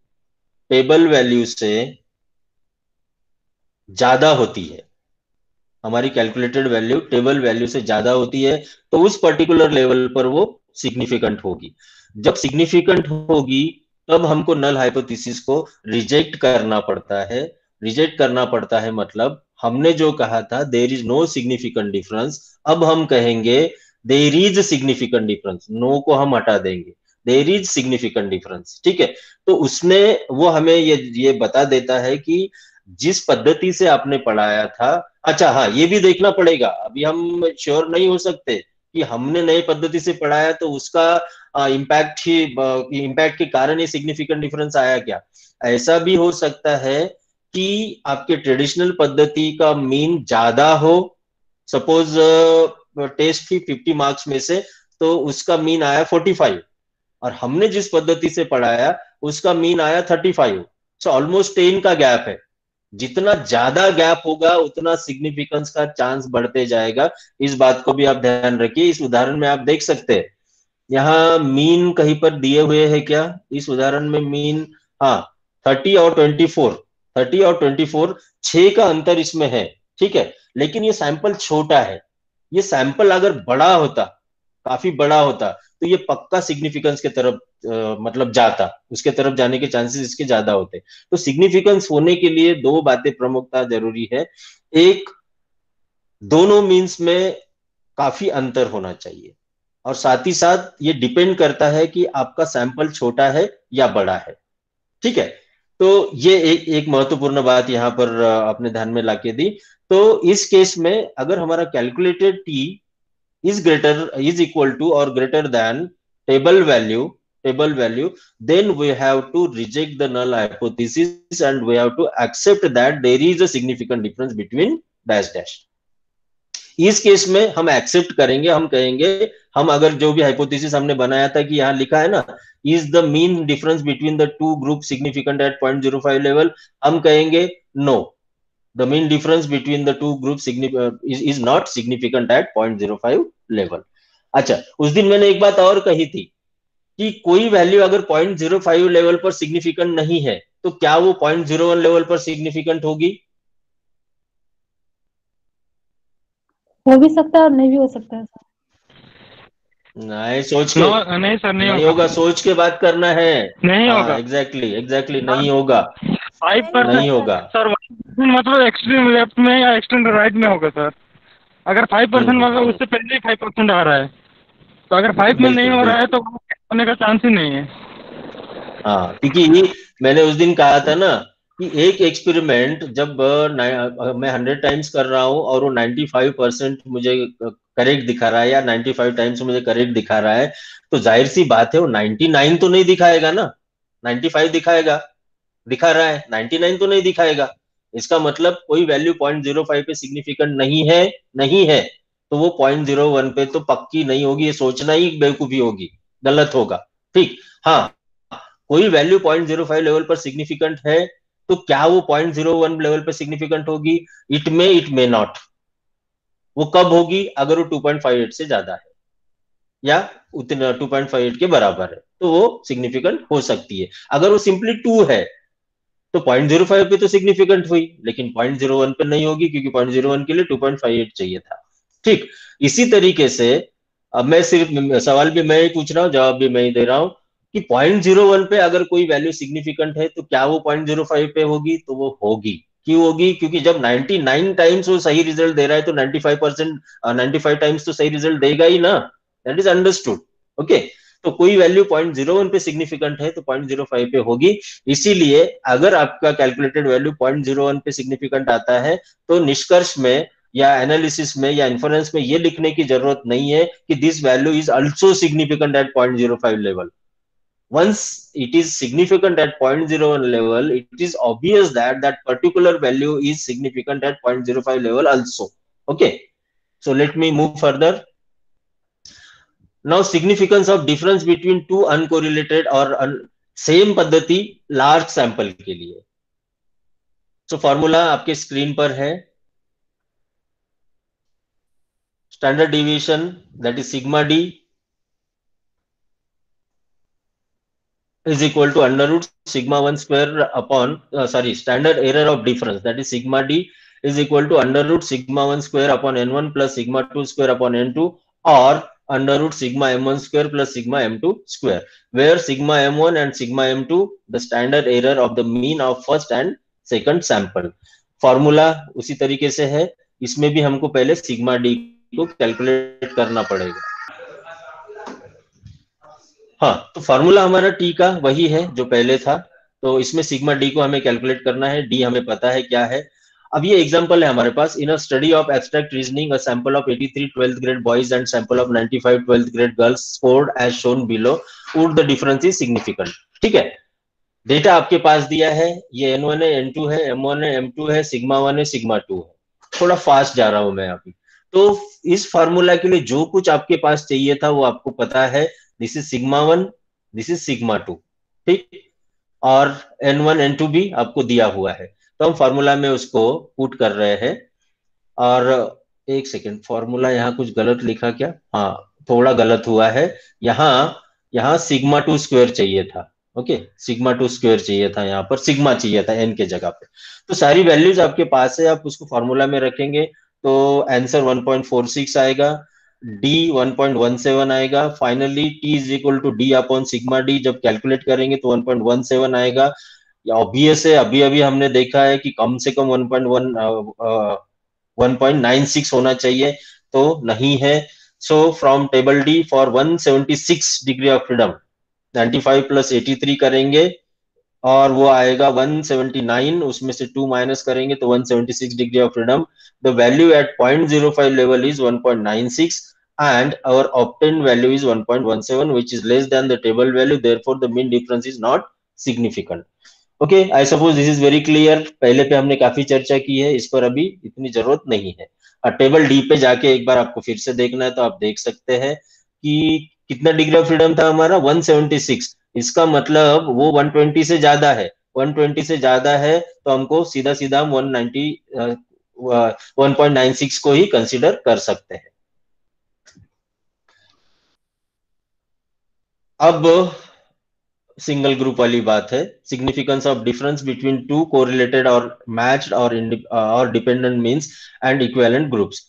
टेबल वैल्यू से ज्यादा होती है, हमारी कैलकुलेटेड वैल्यू टेबल वैल्यू से ज्यादा होती है, तो उस पर्टिकुलर लेवल पर वो सिग्निफिकेंट होगी। जब सिग्निफिकेंट होगी तब हमको नल हाइपोथेसिस को रिजेक्ट करना पड़ता है। रिजेक्ट करना पड़ता है मतलब हमने जो कहा था there is no significant difference, अब हम कहेंगे there is significant difference. No को हम हटा देंगे, देयर इज सिग्निफिकेंट डिफरेंस, ठीक है। तो उसमें वो हमें ये बता देता है कि जिस पद्धति से आपने पढ़ाया था, अच्छा हाँ ये भी देखना पड़ेगा, अभी हम श्योर नहीं हो सकते कि हमने नई पद्धति से पढ़ाया तो उसका इम्पैक्ट के कारण ये सिग्निफिकेंट डिफरेंस आया क्या। ऐसा भी हो सकता है कि आपके ट्रेडिशनल पद्धति का मीन ज्यादा हो। सपोज टेस्ट थी 50 मार्क्स में से, तो उसका मीन आया 45 और हमने जिस पद्धति से पढ़ाया उसका मीन आया 35। सो ऑलमोस्ट 10 का गैप है। जितना ज्यादा गैप होगा उतना सिग्निफिकेंस का चांस बढ़ते जाएगा। इस बात को भी आप ध्यान रखिए। इस उदाहरण में आप देख सकते हैं, यहाँ मीन कहीं पर दिए हुए है क्या? इस उदाहरण में मीन, हाँ 30 और 24, 30 और 24, 6 का अंतर इसमें है, ठीक है। लेकिन ये सैंपल छोटा है। ये सैंपल अगर बड़ा होता, काफी बड़ा होता, तो ये पक्का सिग्निफिकेंस के तरफ मतलब जाता, उसके तरफ जाने के चांसेस इसके ज्यादा होते। तो सिग्निफिकेंस होने के लिए दो बातें प्रमुखता जरूरी है। एक, दोनों मीन्स में काफी अंतर होना चाहिए, और साथ ही साथ ये डिपेंड करता है कि आपका सैंपल छोटा है या बड़ा है, ठीक है। तो ये एक महत्वपूर्ण बात यहाँ पर अपने ध्यान में लाके दी। तो इस केस में अगर हमारा calculated T is equal to और greater than table value, table value, then we have to reject the null hypothesis and we have to accept that there is a significant difference between dash dash. इस case में हम accept करेंगे, हम कहेंगे, हम अगर जो भी हाइपोथेसिस हमने बनाया था कि यहाँ लिखा है ना, is the mean difference between the two group significant at 0.05 level, हम कहेंगे no, the mean difference between the two group is not significant at 0.05 level. अच्छा, उस दिन मैंने एक बात और कही थी कि कोई वैल्यू अगर 0.05 लेवल पर सिग्निफिकेंट नहीं है तो क्या वो 0.01 लेवल पर सिग्निफिकेंट होगी? हो भी सकता है और नहीं भी हो सकता है सर. नहीं, सोच के नहीं सर, नहीं होगा, सोच के बात करना है. नहीं होगा. एग्जैक्टली नहीं होगा, 5% नहीं होगा सर. मतलब एक्सट्रीम लेफ्ट में या एक्सट्रीम राइट में होगा सर. अगर 5% मतलब उससे पहले ही 5% आ रहा है, तो अगर 5 में नहीं हो रहा है तो होने का चांस ही नहीं है. हाँ, क्योंकि मैंने उस दिन कहा था ना कि एक एक्सपेरिमेंट जब मैं 100 टाइम्स कर रहा हूँ और वो 95% मुझे करेक्ट दिखा रहा है या 95 टाइम्स मुझे करेक्ट दिखा रहा है, तो जाहिर सी बात है वो 99 तो नहीं दिखाएगा ना, 95 दिखा रहा है, 99 तो नहीं दिखाएगा. इसका मतलब कोई वैल्यू 0.05 पे सिग्निफिकेंट नहीं है तो वो 0.01 पे तो पक्की नहीं होगी. ये सोचना ही बेवकूफी होगी, गलत होगा. ठीक. हाँ, कोई वैल्यू 0.05 लेवल पर सिग्निफिकेंट है तो क्या वो 0.01 लेवल पर सिग्निफिकेंट होगी? It may not. वो कब होगी? अगर वो 2.58 से ज्यादा है या उतना 2.58 के बराबर है तो वो सिग्निफिकेंट हो सकती है. अगर वो सिंपली 2 है तो 0.05 पे तो सिग्निफिकेंट हुई, लेकिन 0.01 पे नहीं होगी क्योंकि 0.01 के लिए 2.58 चाहिए था. ठीक. इसी तरीके से अब मैं सिर्फ सवाल भी मैं ही पूछ रहा हूँ, जवाब भी मैं ही दे रहा हूँ कि 0.01 पे अगर कोई वैल्यू सिग्निफिकेंट है तो क्या वो 0.05 पे होगी? तो वो होगी. क्यों होगी? क्योंकि जब 99 टाइम्स वो सही रिजल्ट दे रहा है तो 95 टाइम्स तो सही रिजल्ट देगा ही ना. That is understood. ओके. तो कोई वैल्यू 0.01 पे सिग्निफिकेंट है तो 0.05 पे होगी. इसीलिए अगर आपका कैलकुलेटेड वैल्यू 0.01 पे सिग्निफिकेंट आता है तो निष्कर्ष में या एनालिसिस में या इन्फरेंस में ये लिखने की जरूरत नहीं है कि this value is also significant at 0.05 level. Once it is significant at 0.01 level, it is obvious that that particular value is significant at 0.05 level also. Okay. So let me move further. Now significance of difference between two uncorrelated or same पद्धति large sample के लिए. So formula आपके screen पर है. Standard deviation, that is sigma d, is equal to under root sigma 1 square upon standard error of difference, that is sigma d, is equal to under root sigma 1 square upon n1 plus sigma 2 square upon n2 or under root sigma m1 square plus sigma m2 square, where sigma m1 and sigma m2 the standard error of the mean of first and second sample. Formula उसी तरीके से है, इसमें भी हमको पहले sigma D को calculate करना पड़ेगा. हाँ, तो फॉर्मूला हमारा टी का वही है जो पहले था, तो इसमें सिग्मा डी को हमें कैलकुलेट करना है. डी हमें पता है क्या है. अब ये एग्जांपल है हमारे पास. In a study of abstract reasoning, a sample of 83 12th grade boys and sample of 95 12th grade girls scored as shown below, would the difference is significant. ठीक है, डेटा आपके पास दिया है, ये n1 है, n2 है, m1 है, m2 है, सिग्मा 1 है, सिग्मा 2 है. थोड़ा फास्ट जा रहा हूं मैं अभी. तो इस फॉर्मूला के लिए जो कुछ आपके पास चाहिए था वो आपको पता है. This is sigma 1, this is sigma 2. ठीक. और n1 n2 भी आपको दिया हुआ है, तो हम फॉर्मूला में उसको पुट कर रहे हैं. और एक सेकेंड, फॉर्मूला यहाँ कुछ गलत लिखा क्या? हाँ, थोड़ा गलत हुआ है. यहाँ सिग्मा 2 स्क्वायर चाहिए था. ओके, सिग्मा 2 स्क्वायर चाहिए था, यहाँ पर सिग्मा चाहिए था n के जगह पे. तो सारी वैल्यूज आपके पास है, आप उसको फॉर्मूला में रखेंगे तो आंसर 1.46 आएगा, d 1.17 आएगा. Finally t is equal to d upon sigma d जब कैलकुलेट करेंगे तो 1.17 आएगा. ऑब्वियस है, अभी अभी हमने देखा है कि कम से कम 1.96 होना चाहिए, तो नहीं है. So from table D for 176 degree of freedom 95 plus 83 करेंगे और वो आएगा 179, उसमें से 2 माइनस करेंगे तो 176 degree of freedom. The value at 0.05 level is 1.96. and our obtained value is 1.17, which is less than the table value. Therefore, the mean difference is not significant. Okay, I suppose this is very clear. पहले पे हमने काफी चर्चा की है, इस पर अभी इतनी जरूरत नहीं है. टेबल डी पे जाके एक बार आपको फिर से देखना है तो आप देख सकते हैं कि कितना डिग्री ऑफ फ्रीडम था हमारा 176. इसका मतलब वो 120 से ज्यादा है. 120 से ज्यादा है तो हमको सीधा सीधा हम 196 को ही कंसीडर कर सकते हैं. अब सिंगल ग्रुप वाली बात है. Significance of difference between to correlated और मैच्ड और dependent means and equivalent groups.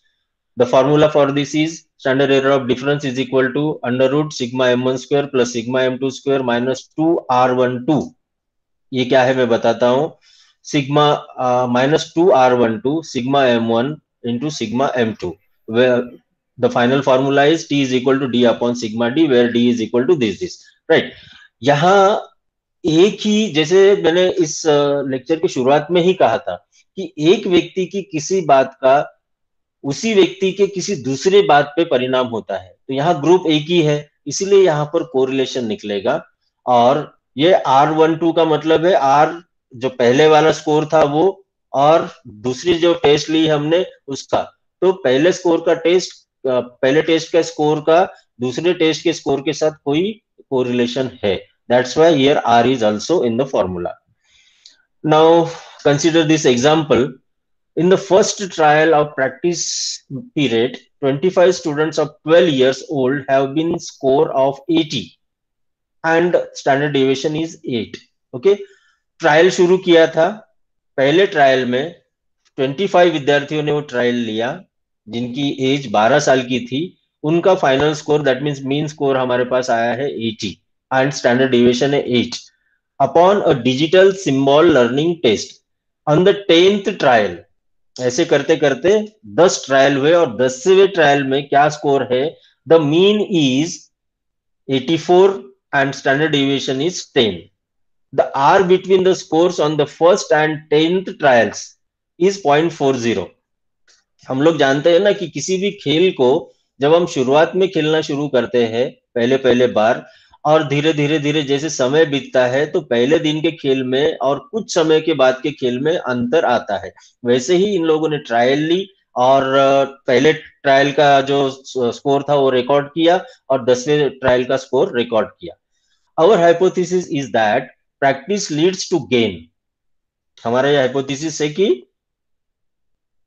The formula for this is standard error of difference is equal to under root sigma m1 square plus sigma m2 square minus 2r12. ये क्या है मैं बताता हूं. Sigma minus 2r12 sigma m1 into sigma m2, where the final formula is t is equal to d upon sigma d, where d is equal to this, right. यहाँ एक ही, जैसे मैंने इस लेक्चर की शुरुआत में ही कहा था कि एक व्यक्ति की किसी बात का उसी व्यक्ति के किसी दूसरे बात पे परिणाम होता है. तो यहाँ ग्रुप एक ही है, इसीलिए यहाँ पर कोरिलेशन निकलेगा. और ये R12 का मतलब है R जो पहले वाला स्कोर था वो, और दूसरी जो टेस्ट ली हमने उसका. तो पहले स्कोर का टेस्ट, पहले टेस्ट का स्कोर का दूसरे टेस्ट के स्कोर के साथ कोई कोरिलेशन है. That's why here R is also in the formula. Now consider this example. In the first trial of practice period, 25 students of 12 years old have been score of 80 and standard deviation is 8. Okay, trial शुरू किया था. पहले trial में 25 विद्यार्थियों ने वो trial लिया जिनकी एज 12 साल की थी. उनका final score, that means mean score हमारे पास आया है 80 एंड स्टैंडर्ड डेविएशन है 8. Upon a digital symbol learning test on the 10th trial, ऐसे करते करते 10 ट्रायल हुए और 10वें ट्रायल में क्या स्कोर है? The mean is 84 and standard deviation is 10. The r between the scores on the first and 10th trials is 0.40. हम लोग जानते हैं ना कि किसी भी खेल को जब हम शुरुआत में खेलना शुरू करते हैं पहले बार, और धीरे धीरे जैसे समय बीतता है तो पहले दिन के खेल में और कुछ समय के बाद के खेल में अंतर आता है. वैसे ही इन लोगों ने ट्रायल ली और पहले ट्रायल का जो स्कोर था वो रिकॉर्ड किया और 10वें ट्रायल का स्कोर रिकॉर्ड किया. Our hypothesis is that practice leads to gain. हमारा ये हाइपोथेसिस है कि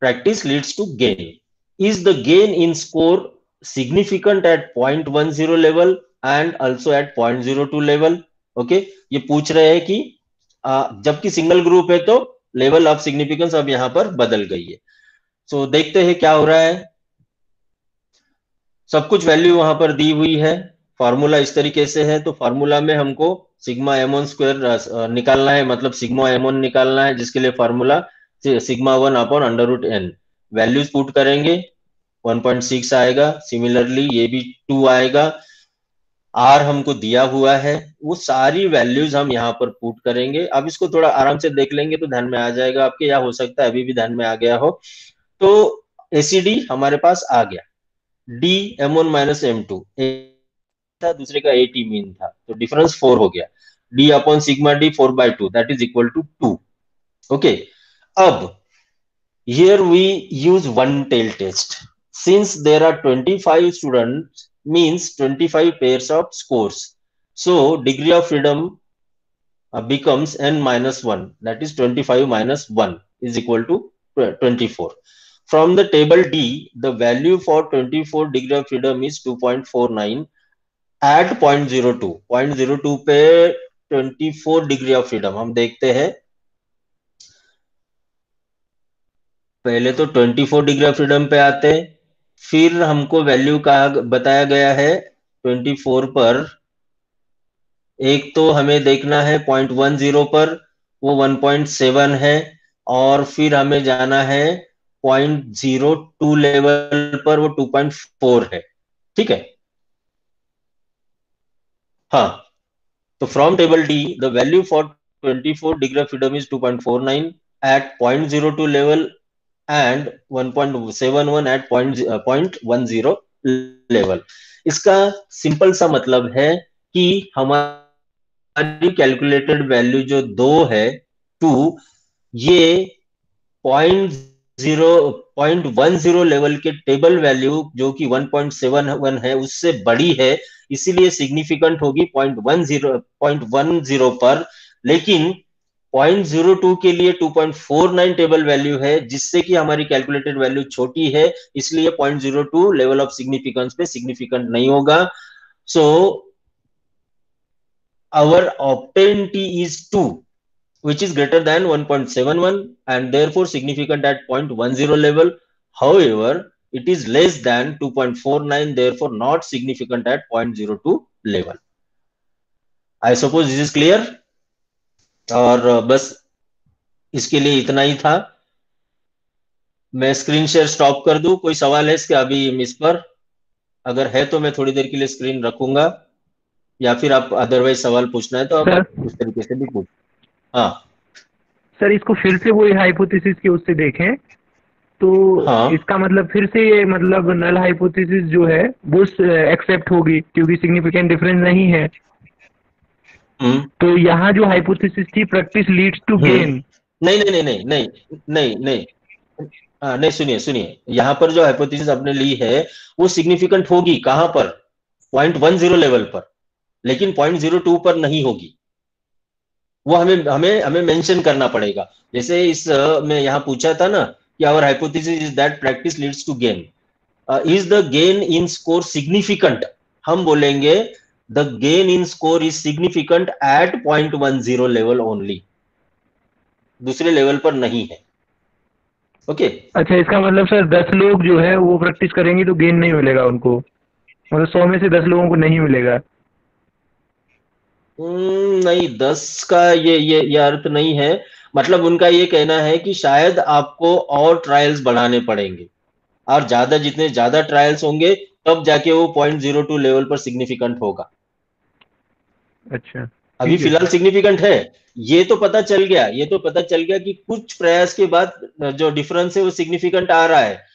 practice leads to gain. Is the gain in score significant at 0.10 level and also at 0.02 level. Okay, ये पूछ रहे हैं कि जबकि सिंगल ग्रुप है तो लेवल ऑफ सिग्निफिकेंस अब यहां पर बदल गई है. सो देखते हैं क्या हो रहा है. सब कुछ वैल्यू वहां पर दी हुई है. फॉर्मूला इस तरीके से है. तो फॉर्मूला में हमको सिग्मा m1 स्क्वायर निकालना है, मतलब सिग्मा m1 निकालना है, जिसके लिए formula sigma 1 upon under root n. Values put करेंगे, 1.6 आएगा. सिमिलरली ये भी 2 आएगा. आर हमको दिया हुआ है, वो सारी वैल्यूज हम यहाँ पर पुट करेंगे. अब इसको थोड़ा आराम से देख लेंगे तो ध्यान में आ जाएगा आपके, या हो सकता है अभी भी ध्यान में आ गया हो. तो एसीडी हमारे पास आ गया. डी m1 माइनस m2 था, दूसरे का 80 मीन था, तो डिफरेंस 4 हो गया. D upon sigma d 4/2, that is equal to 2. Okay, अब here we use one tail test. Since there are 25 students, means 25 pairs of scores. So degree of freedom becomes n minus 1. That is 25 minus 1 is equal to 24. From the table D, the value for 24 degree of freedom is 2.49 at 0.02. 0.02 पे 24 degree of freedom हम देखते हैं. पहले तो 24 degree of freedom पे आते हैं, फिर हमको वैल्यू कहा बताया गया है 24 पर. एक तो हमें देखना है 0.10 पर, वो 1.7 है, और फिर हमें जाना है 0.02 लेवल पर, वो 2.4 है. ठीक है. हाँ, तो from table D the value for 24 degree of freedom is 2.49 at 0.02 level and 1.71 at 0.10 level. इसका सिंपल सा मतलब है कि हमारी कैलकुलेटेड वैल्यू जो 2 है 2, ये 0.10 लेवल के टेबल वैल्यू जो कि 1.71 है उससे बड़ी है, इसीलिए सिग्निफिकेंट होगी 0.10 पर। लेकिन 0.02 के लिए 2.49 टेबल वैल्यू है, जिससे कि हमारी कैलकुलेटेड वैल्यू छोटी है, इसलिए 0.02 लेवल ऑफ सिग्निफिकेंस पे सिग्निफिकेंट नहीं होगा। So our obtain t is 2 which is greater than 1.71 and therefore significant at 0.10 level. However, it is less than 2.49, therefore not significant at 0.02 level. I suppose this is clear. और बस इसके लिए इतना ही था। मैं स्क्रीन शेयर स्टॉप कर दूं? कोई सवाल है इसके अभी इस पर? अगर है तो मैं थोड़ी देर के लिए स्क्रीन रखूंगा, या फिर आप अदरवाइज सवाल पूछना है तो आप उस तरीके से भी पूछ। हाँ सर, इसको फिर से वही हाइपोथेसिस के उससे देखें तो हाँ इसका मतलब फिर से ये मतलब नल हाइपोथेसिस जो है वो एक्सेप्ट होगी क्योंकि सिग्निफिकेंट डिफरेंस नहीं है। तो यहाँ जो हाइपोथेसिस थी प्रैक्टिस लीड्स टू गेन। नहीं नहीं नहीं नहीं नहीं नहीं नहीं हाँ नहीं, सुनिए सुनिए, यहाँ पर जो हाइपोथेसिस आपने ली है वो सिग्निफिकेंट होगी कहां पर? 0.10 लेवल पर, लेकिन 0.02 पर नहीं होगी। वो हमें हमें हमें मेंशन करना पड़ेगा। जैसे इस में यहाँ पूछा था ना कि our hypothesis is that practice leads to gain. Is the gain in score significant? हम बोलेंगे the gain in score is significant at 0.10 level only, दूसरे लेवल पर नहीं है। ओके अच्छा, इसका मतलब सर 10 लोग जो है वो प्रैक्टिस करेंगे तो गेन नहीं मिलेगा उनको, मतलब 100 में से 10 लोगों को नहीं मिलेगा। नहीं, 10 का ये अर्थ नहीं है। मतलब उनका ये कहना है कि शायद आपको और ट्रायल्स बढ़ाने पड़ेंगे, और जितने ज्यादा ट्रायल्स होंगे तब जाके वो 0.02 लेवल पर सिग्निफिकेंट होगा। अच्छा, अभी फिलहाल सिग्निफिकेंट है, ये तो पता चल गया, कि कुछ प्रयास के बाद जो डिफरेंस है वो सिग्निफिकेंट आ रहा है।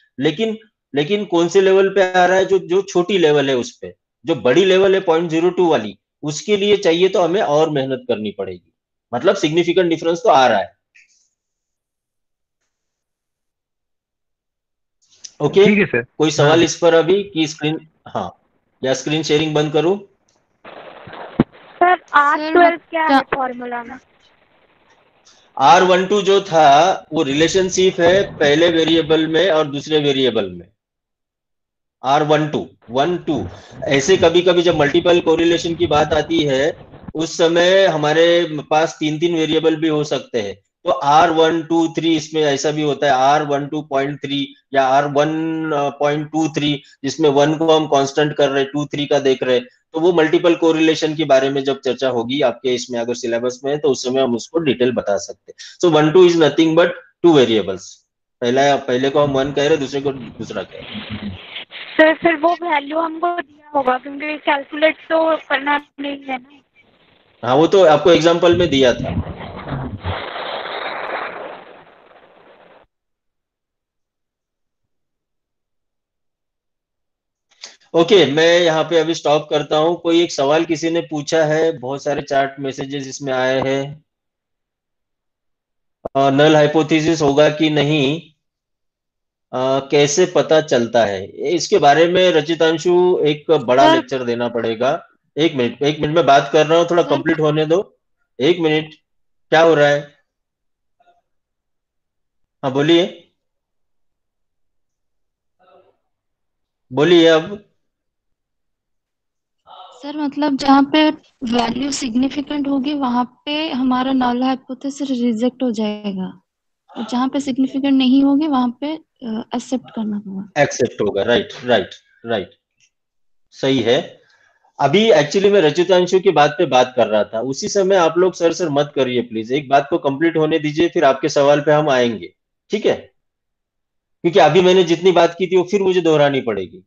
लेकिन कौन से लेवल पे आ रहा है? जो छोटी लेवल है उस पे। जो बड़ी लेवल है 0.02 वाली, उसके लिए चाहिए तो हमें और मेहनत करनी पड़ेगी। मतलब सिग्निफिकेंट डिफरेंस तो आ रहा है। ओके ठीक है सर। कोई सवाल इस पर अभी कि स्क्रीन, हाँ, या स्क्रीन शेयरिंग बंद करूं? सर R12 क्या है फॉर्मूला में? R12 जो था वो रिलेशनशिप है पहले वेरिएबल में और दूसरे वेरिएबल में। R12 ऐसे कभी कभी जब मल्टीपल कोरिलेशन की बात आती है उस समय हमारे पास 3 वेरिएबल भी हो सकते हैं। तो R123 इसमें ऐसा भी होता है, R12.3 या R1.23, जिसमें 1 को हम कांस्टेंट कर रहे, 2 3 का देख रहे। तो वो मल्टीपल कोरिलेशन के बारे में जब चर्चा होगी आपके इसमें, अगर सिलेबस में है तो उस समय हम उसको डिटेल बता सकते हैं। सो 1 2 इज नथिंग बट 2 वेरिएबल्स। पहले को हम 1 कह रहे, दूसरे को दूसरा कह रहे। सर वो वैल्यू हमको दिया होगा क्योंकि कैलकुलेट तो करना नहीं है ना। हाँ, वो तो आपको एग्जाम्पल में दिया था। ओके मैं यहाँ पे अभी स्टॉप करता हूँ। कोई एक सवाल किसी ने पूछा है? बहुत सारे चैट मैसेजेस इसमें आए हैं। नल हाइपोथेसिस होगा कि नहीं, कैसे पता चलता है? इसके बारे में रचितांशु एक बड़ा लेक्चर देना पड़ेगा। एक मिनट में बात कर रहा हूँ, थोड़ा कंप्लीट होने दो। 1 मिनट, क्या हो रहा है? हाँ बोलिए, बोलिए अब। सर मतलब जहाँ पे वैल्यू सिग्निफिकेंट होगी वहां पे हमारा नल हाइपोथेसिस रिजेक्ट हो जाएगा, और जहाँ पे सिग्निफिकेंट नहीं होगी वहां पे एक्सेप्ट करना होगा। एक्सेप्ट होगा, राइट राइट राइट, सही है। अभी एक्चुअली मैं रचितांशु की बात पे बात कर रहा था, उसी समय आप लोग सर मत करिए प्लीज, एक बात को कंप्लीट होने दीजिए, फिर आपके सवाल पे हम आएंगे, ठीक है? क्योंकि अभी मैंने जितनी बात की थी वो फिर मुझे दोहरानी पड़ेगी।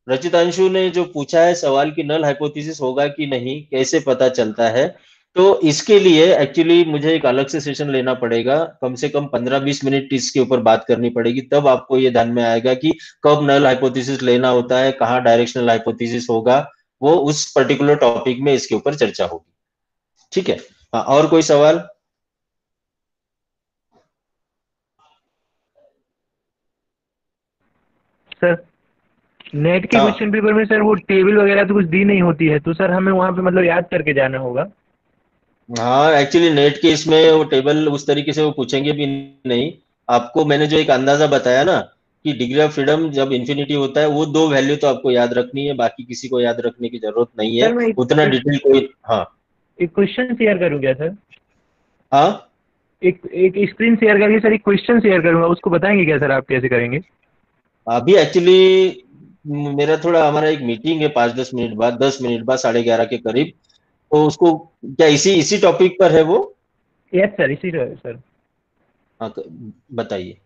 रचितांशु ने जो पूछा है सवाल कि नल हाइपोथेसिस होगा कि नहीं, कैसे पता चलता है, तो इसके लिए एक्चुअली मुझे एक अलग से सेशन लेना पड़ेगा, कम से कम 15-20 मिनट इसके ऊपर बात करनी पड़ेगी, तब आपको ये ध्यान में आएगा कि कब नल हाइपोथेसिस लेना होता है, कहाँ डायरेक्शनल हाइपोथेसिस होगा, वो उस पर्टिकुलर टॉपिक में इसके ऊपर चर्चा होगी। ठीक है, हाँ, और कोई सवाल? सर नेट के हाँ। क्वेश्चन पेपर में सर वो टेबल वगैरह तो कुछ दी नहीं होती है, तो सर हमें वहाँ पे मतलब याद करके जाना होगा। हाँ, एक्चुअली नेट के इसमें वो टेबल उस तरीके से वो पूछेंगे भी नहीं आपको। मैंने जो एक अंदाजा बताया ना कि डिग्री ऑफ फ्रीडम जब इन्फिनिटी होता है, वो 2 वैल्यू तो आपको याद रखनी है, बाकी किसी को याद रखने की जरूरत नहीं है, सर मैं उतना डिटेल कोई। हाँ एक क्वेश्चन शेयर करूँ क्या सर? हाँ, एक एक स्क्रीन शेयर करके सर एक क्वेश्चन शेयर करूंगा, उसको बताएंगे क्या सर आप कैसे करेंगे? अभी एक्चुअली मेरा थोड़ा, हमारा एक मीटिंग है 5-10 मिनट बाद, 10 मिनट बाद 11:30 के करीब, तो उसको क्या इसी इसी टॉपिक पर है वो? यस सर, इसी सर। हाँ, बताइए।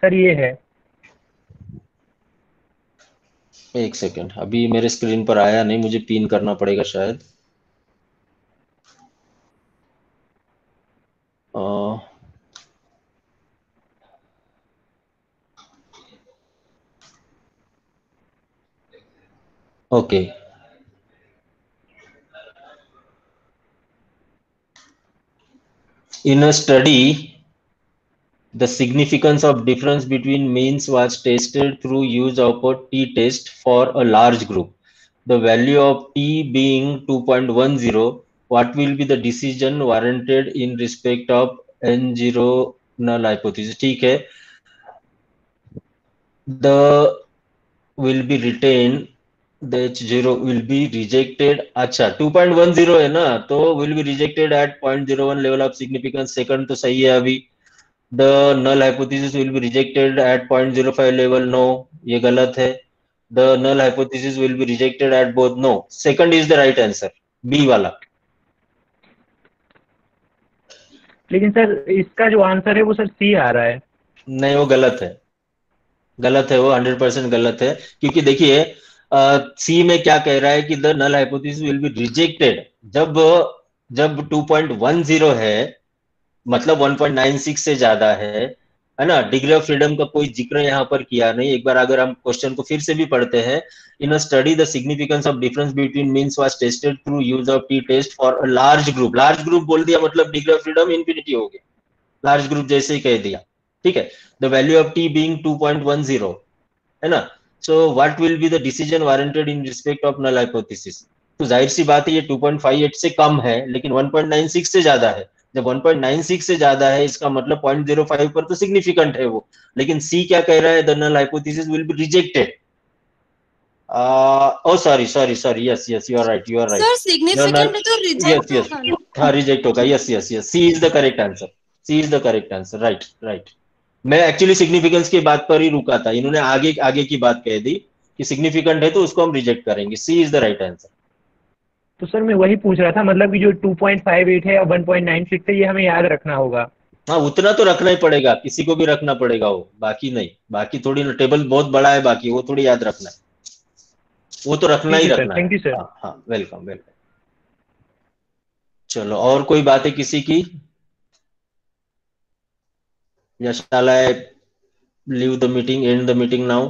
सर ये है। एक सेकेंड, अभी मेरे स्क्रीन पर आया नहीं, मुझे पिन करना पड़ेगा शायद। Okay, in a study, the significance of difference between means was tested through use of a t-test for a large group. The value of t being 2.10, what will be the decision warranted in respect of n0 null hypothesis? ठीक है, the will be retained, the H0 will be rejected. अच्छा 2.10 है ना, तो will be rejected at 0.01 level of significance. Second तो सही है अभी। The null hypothesis will be rejected at 0.05 level. No, ये गलत है। The null hypothesis will be rejected at both. No, second is the right answer, B वाला। लेकिन sir इसका जो आंसर है वो सर सी आ रहा है। नहीं, वो गलत है, गलत है, वो 100% गलत है। क्योंकि देखिए सी में क्या कह रहा है कि the null hypothesis will be rejected जब जब 2.10 है, मतलब 1.96 से ज्यादा है ना। डिग्री ऑफ फ्रीडम का कोई जिक्र यहाँ पर किया नहीं। एक बार अगर हम क्वेश्चन को फिर से भी पढ़ते हैं, in a study the significance of difference between means was tested through use of T test for a large group. Large group बोल दिया मतलब डिग्री ऑफ फ्रीडम इन्फिनिटी हो गया, लार्ज ग्रुप जैसे ही कह दिया। ठीक है, the value of t being 2.10 है ना। So what will be the decision warranted in respect of null hypothesis. तो जाहिर सी बात है ये 2.58 से कम है, लेकिन 1.96 से ज्यादा है। जब 1.96 से ज्यादा है, इसका मतलब 0.05 पर तो सिग्निफिकेंट है वो। लेकिन सी क्या कह रहा है, the null hypothesis will be rejected. Oh sorry, yes, you are right, you are right. Sir significant है तो रिजेक्ट यस, होगा ना? हाँ रिजेक्ट होगा, yes, c is the correct answer, c is the correct answer, right right. मैं actually significance की बात पर ही रुका था, इन्होंने आगे आगे की बात कह दी कि सिग्निफिकेंट है तो उसको हम रिजेक्ट करेंगे। सी इज द राइट आंसर। तो सर मैं वही पूछ रहा था, मतलब कि जो 2.58 है और 1.96 है ये हमें याद रखना होगा। हाँ, उतना तो रखना ही पड़ेगा, किसी को भी रखना पड़ेगा वो, बाकी नहीं। बाकी थोड़ी ना, टेबल बहुत बड़ा है, बाकी वो थोड़ी याद रखना है, वो तो रखना ही ठीक है सर, रखना है। Thank you sir. हाँ हाँ, वेलकम वेलकम। चलो, और कोई बात है किसी की, या shall I leave the meeting, end the meeting now?